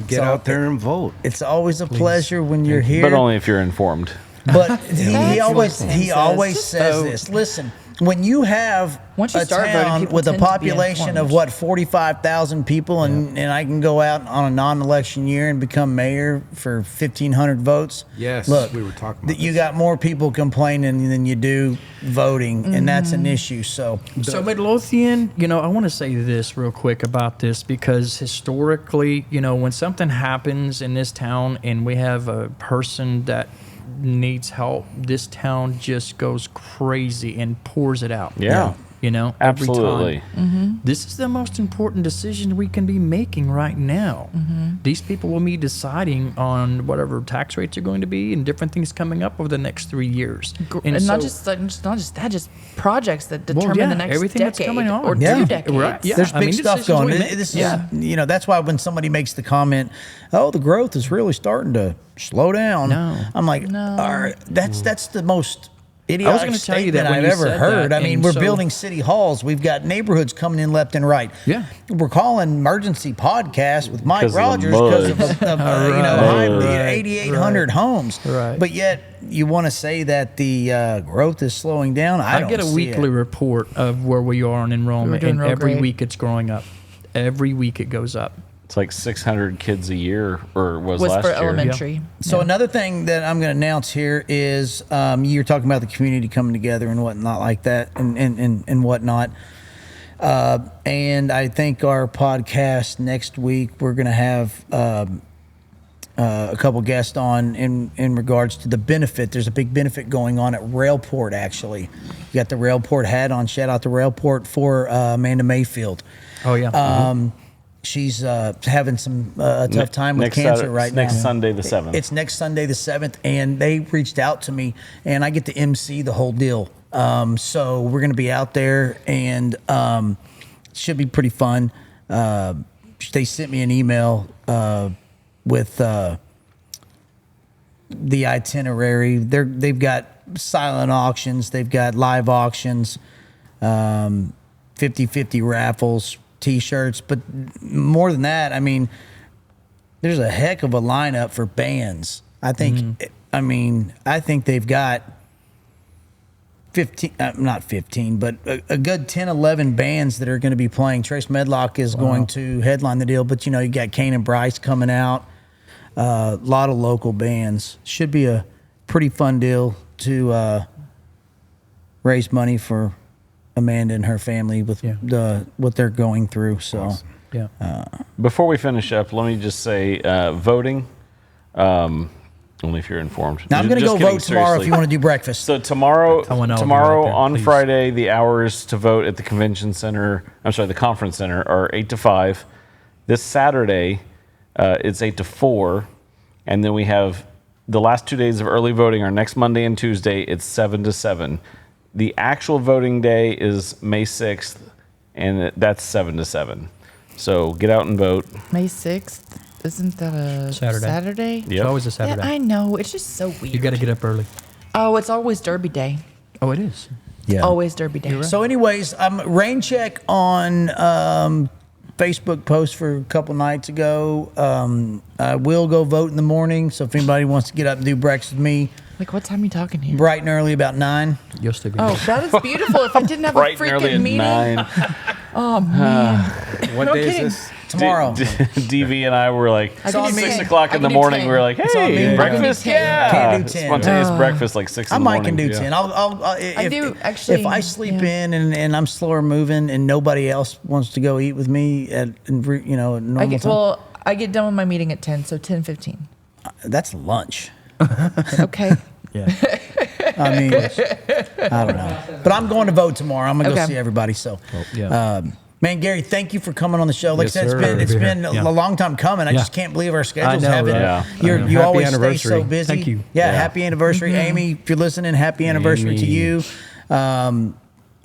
get So- out there and vote. It's always a pleasure when you're here. But only if you're informed. But he always what Tim says. says Just this. Listen, when you have Once you a start voting, town people with a tend to be population of informed. 45,000 people, and I can go out on a non-election year and become mayor for 1,500 votes. Yes, look, we were talking about that you this. got more people complaining than you do voting, and that's an issue. So So Midlothian, I want to say this real quick about this because historically, when something happens in this town and we have a person that needs help, this town just goes crazy and pours it out. Yeah. Every Absolutely. time. This is the most important decision we can be making right now. These people will be deciding on whatever tax rates are going to be and different things coming up over the next 3 years. And not so- just that, just projects that determine yeah, the next everything decade that's coming on. or Yeah. 2 decades. Right, yeah. there's I big mean, stuff decisions going. we And make. this is, that's why when somebody makes the comment, "Oh, the growth is really starting to slow down," No. I'm like, No. all right, that's the most idiotic gonna tell you that statement when I've you ever said heard. that, I mean, and we're so- building city halls. We've got neighborhoods coming in left and right. Yeah. We're calling emergency podcast with Mike 'Cause of the Rogers mud. because of Right. 8,800 homes. Right. But yet you want to say that the growth is slowing down. I don't get a see weekly it. report of where we are on enrollment, doing and real every great. week it's growing up. Every week it goes up. It's like 600 kids a year, or was Was last for year. elementary. So another thing that I'm going to announce here is you're talking about the community coming together and whatnot like that and whatnot. And I think our podcast next week, we're going to have a couple guests on in regards to the benefit. There's a big benefit going on at Railport, actually. You got the Railport hat on. Shout out to Railport for Amanda Mayfield. Oh, yeah. She's having some tough time with Next cancer Saturday- right now. next Sunday the 7th. It's next Sunday the 7th, and they reached out to me, and I get to MC the whole deal. So we're going to be out there, and should be pretty fun. They sent me an email with the itinerary. They've got silent auctions. They've got live auctions, 50-50 raffles, T-shirts. But more than that, I mean, there's a heck of a lineup for bands. I think, I think they've got 15, not 15, but a good 10, 11 bands that are going to be playing. Trace Medlock is going to headline the deal, but you got Kane and Bryce coming out. A lot of local bands. Should be a pretty fun deal to raise money for Amanda and her family with what they're going through. So, Yeah. Before we finish up, let me just say voting. Only if you're informed. now I'm going to Just go kidding, vote tomorrow seriously. if you want to do breakfast. So tomorrow, I want all of you out there, on please. Friday, the hours to vote at the convention center, the conference center, are 8 to 5. This Saturday, it's 8 to 4. And then we have the last 2 days of early voting are next Monday and Tuesday. It's 7 to 7. The actual voting day is May 6th, and that's 7 to 7. So get out and vote. May 6th. Isn't that a Saturday. Yep. It's always a Saturday. Yeah, I know. It's just so weird. You got to get up early. Oh, it's always Derby Day. Oh, it is. Yeah. Always Derby Day. So, anyways, rain check on Facebook post for a couple nights ago. I will go vote in the morning. So, if anybody wants to get up and do breakfast with me, Like, what time are you talking here? bright and early, about 9. You'll still be. Oh, that is beautiful. If I didn't have a Bright and early freaking at meeting. 9. Oh, man. What No day kidding. is this? Tomorrow. DV and I were like, I can do 6 10. o'clock I in can the do morning. 10. We were like, It's on me. hey, I can do breakfast? 10. Yeah. Can't do 10. Spontaneous breakfast like 6 I in the might morning. can do 10. I do, actually, If I sleep yeah. in and I'm slower moving and nobody else wants to go eat with me at at normal time, I get done with my meeting at 10, so 10:15. that's lunch. Okay. Yeah. I mean, I don't know. But I'm going to vote tomorrow. I'm going to go Okay. see everybody. So, yeah. man, Gary, thank you for coming on the show. Like Yes, I said, sir. it's been Yeah. a long time coming. I Yeah. just can't believe our schedules know, haven't. right? Yeah. You Happy always stay so anniversary. busy. Thank you. Yeah, Yeah. happy anniversary, Amy. If you're listening, happy anniversary to Amy. you.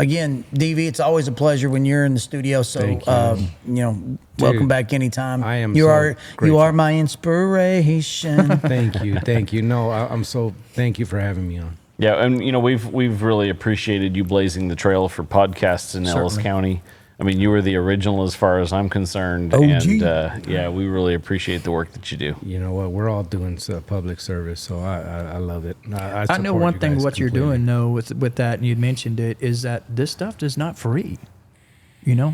Again, DV, it's always a pleasure when you're in the studio. So, Thank you. welcome Dude, back anytime. I am You so are grateful. my inspiration. Thank you. No, I'm so thank you for having me on. Yeah, and we've really appreciated you blazing the trail for podcasts in Ellis Certainly. County. I mean, you were the original as far as I'm concerned, OG. and we really appreciate the work that you do. You know what? We're all doing public service, so I love it. I know support one you thing guys what you're completely. doing though with that, and you mentioned it, is that this stuff is not free.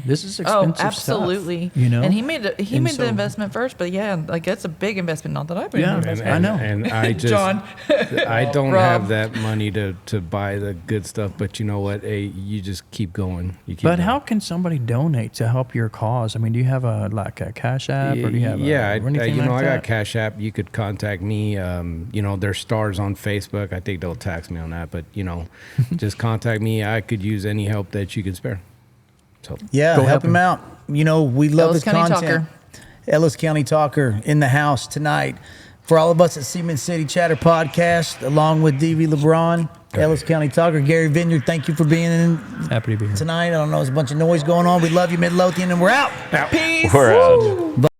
This is expensive Oh, absolutely. stuff. And he made And the so- investment first, but yeah, like that's a big investment. Not that I've been. Yeah. invested. I know. And I just, John. I don't Rob. have that money to buy the good stuff. But you know what? Hey, you just keep going. You keep But going. how can somebody donate to help your cause? I mean, do you have a Cash App, or do you have or anything I like got that? Cash App. You could contact me. There's stars on Facebook. I think they'll tax me on that, but just contact me. I could use any help that you could spare. So Yeah, Go help help him out. We love Ellis his County content. Talker. Ellis County Talker in the house tonight. For all of us at Cement City Chatter Podcast, along with DV Lebron, Ellis County Talker, Gary Vineyard, thank you for being in Happy to be here. tonight. I don't know, there's a bunch of noise going on. We love you, Midlothian, and we're out. Peace. We're out.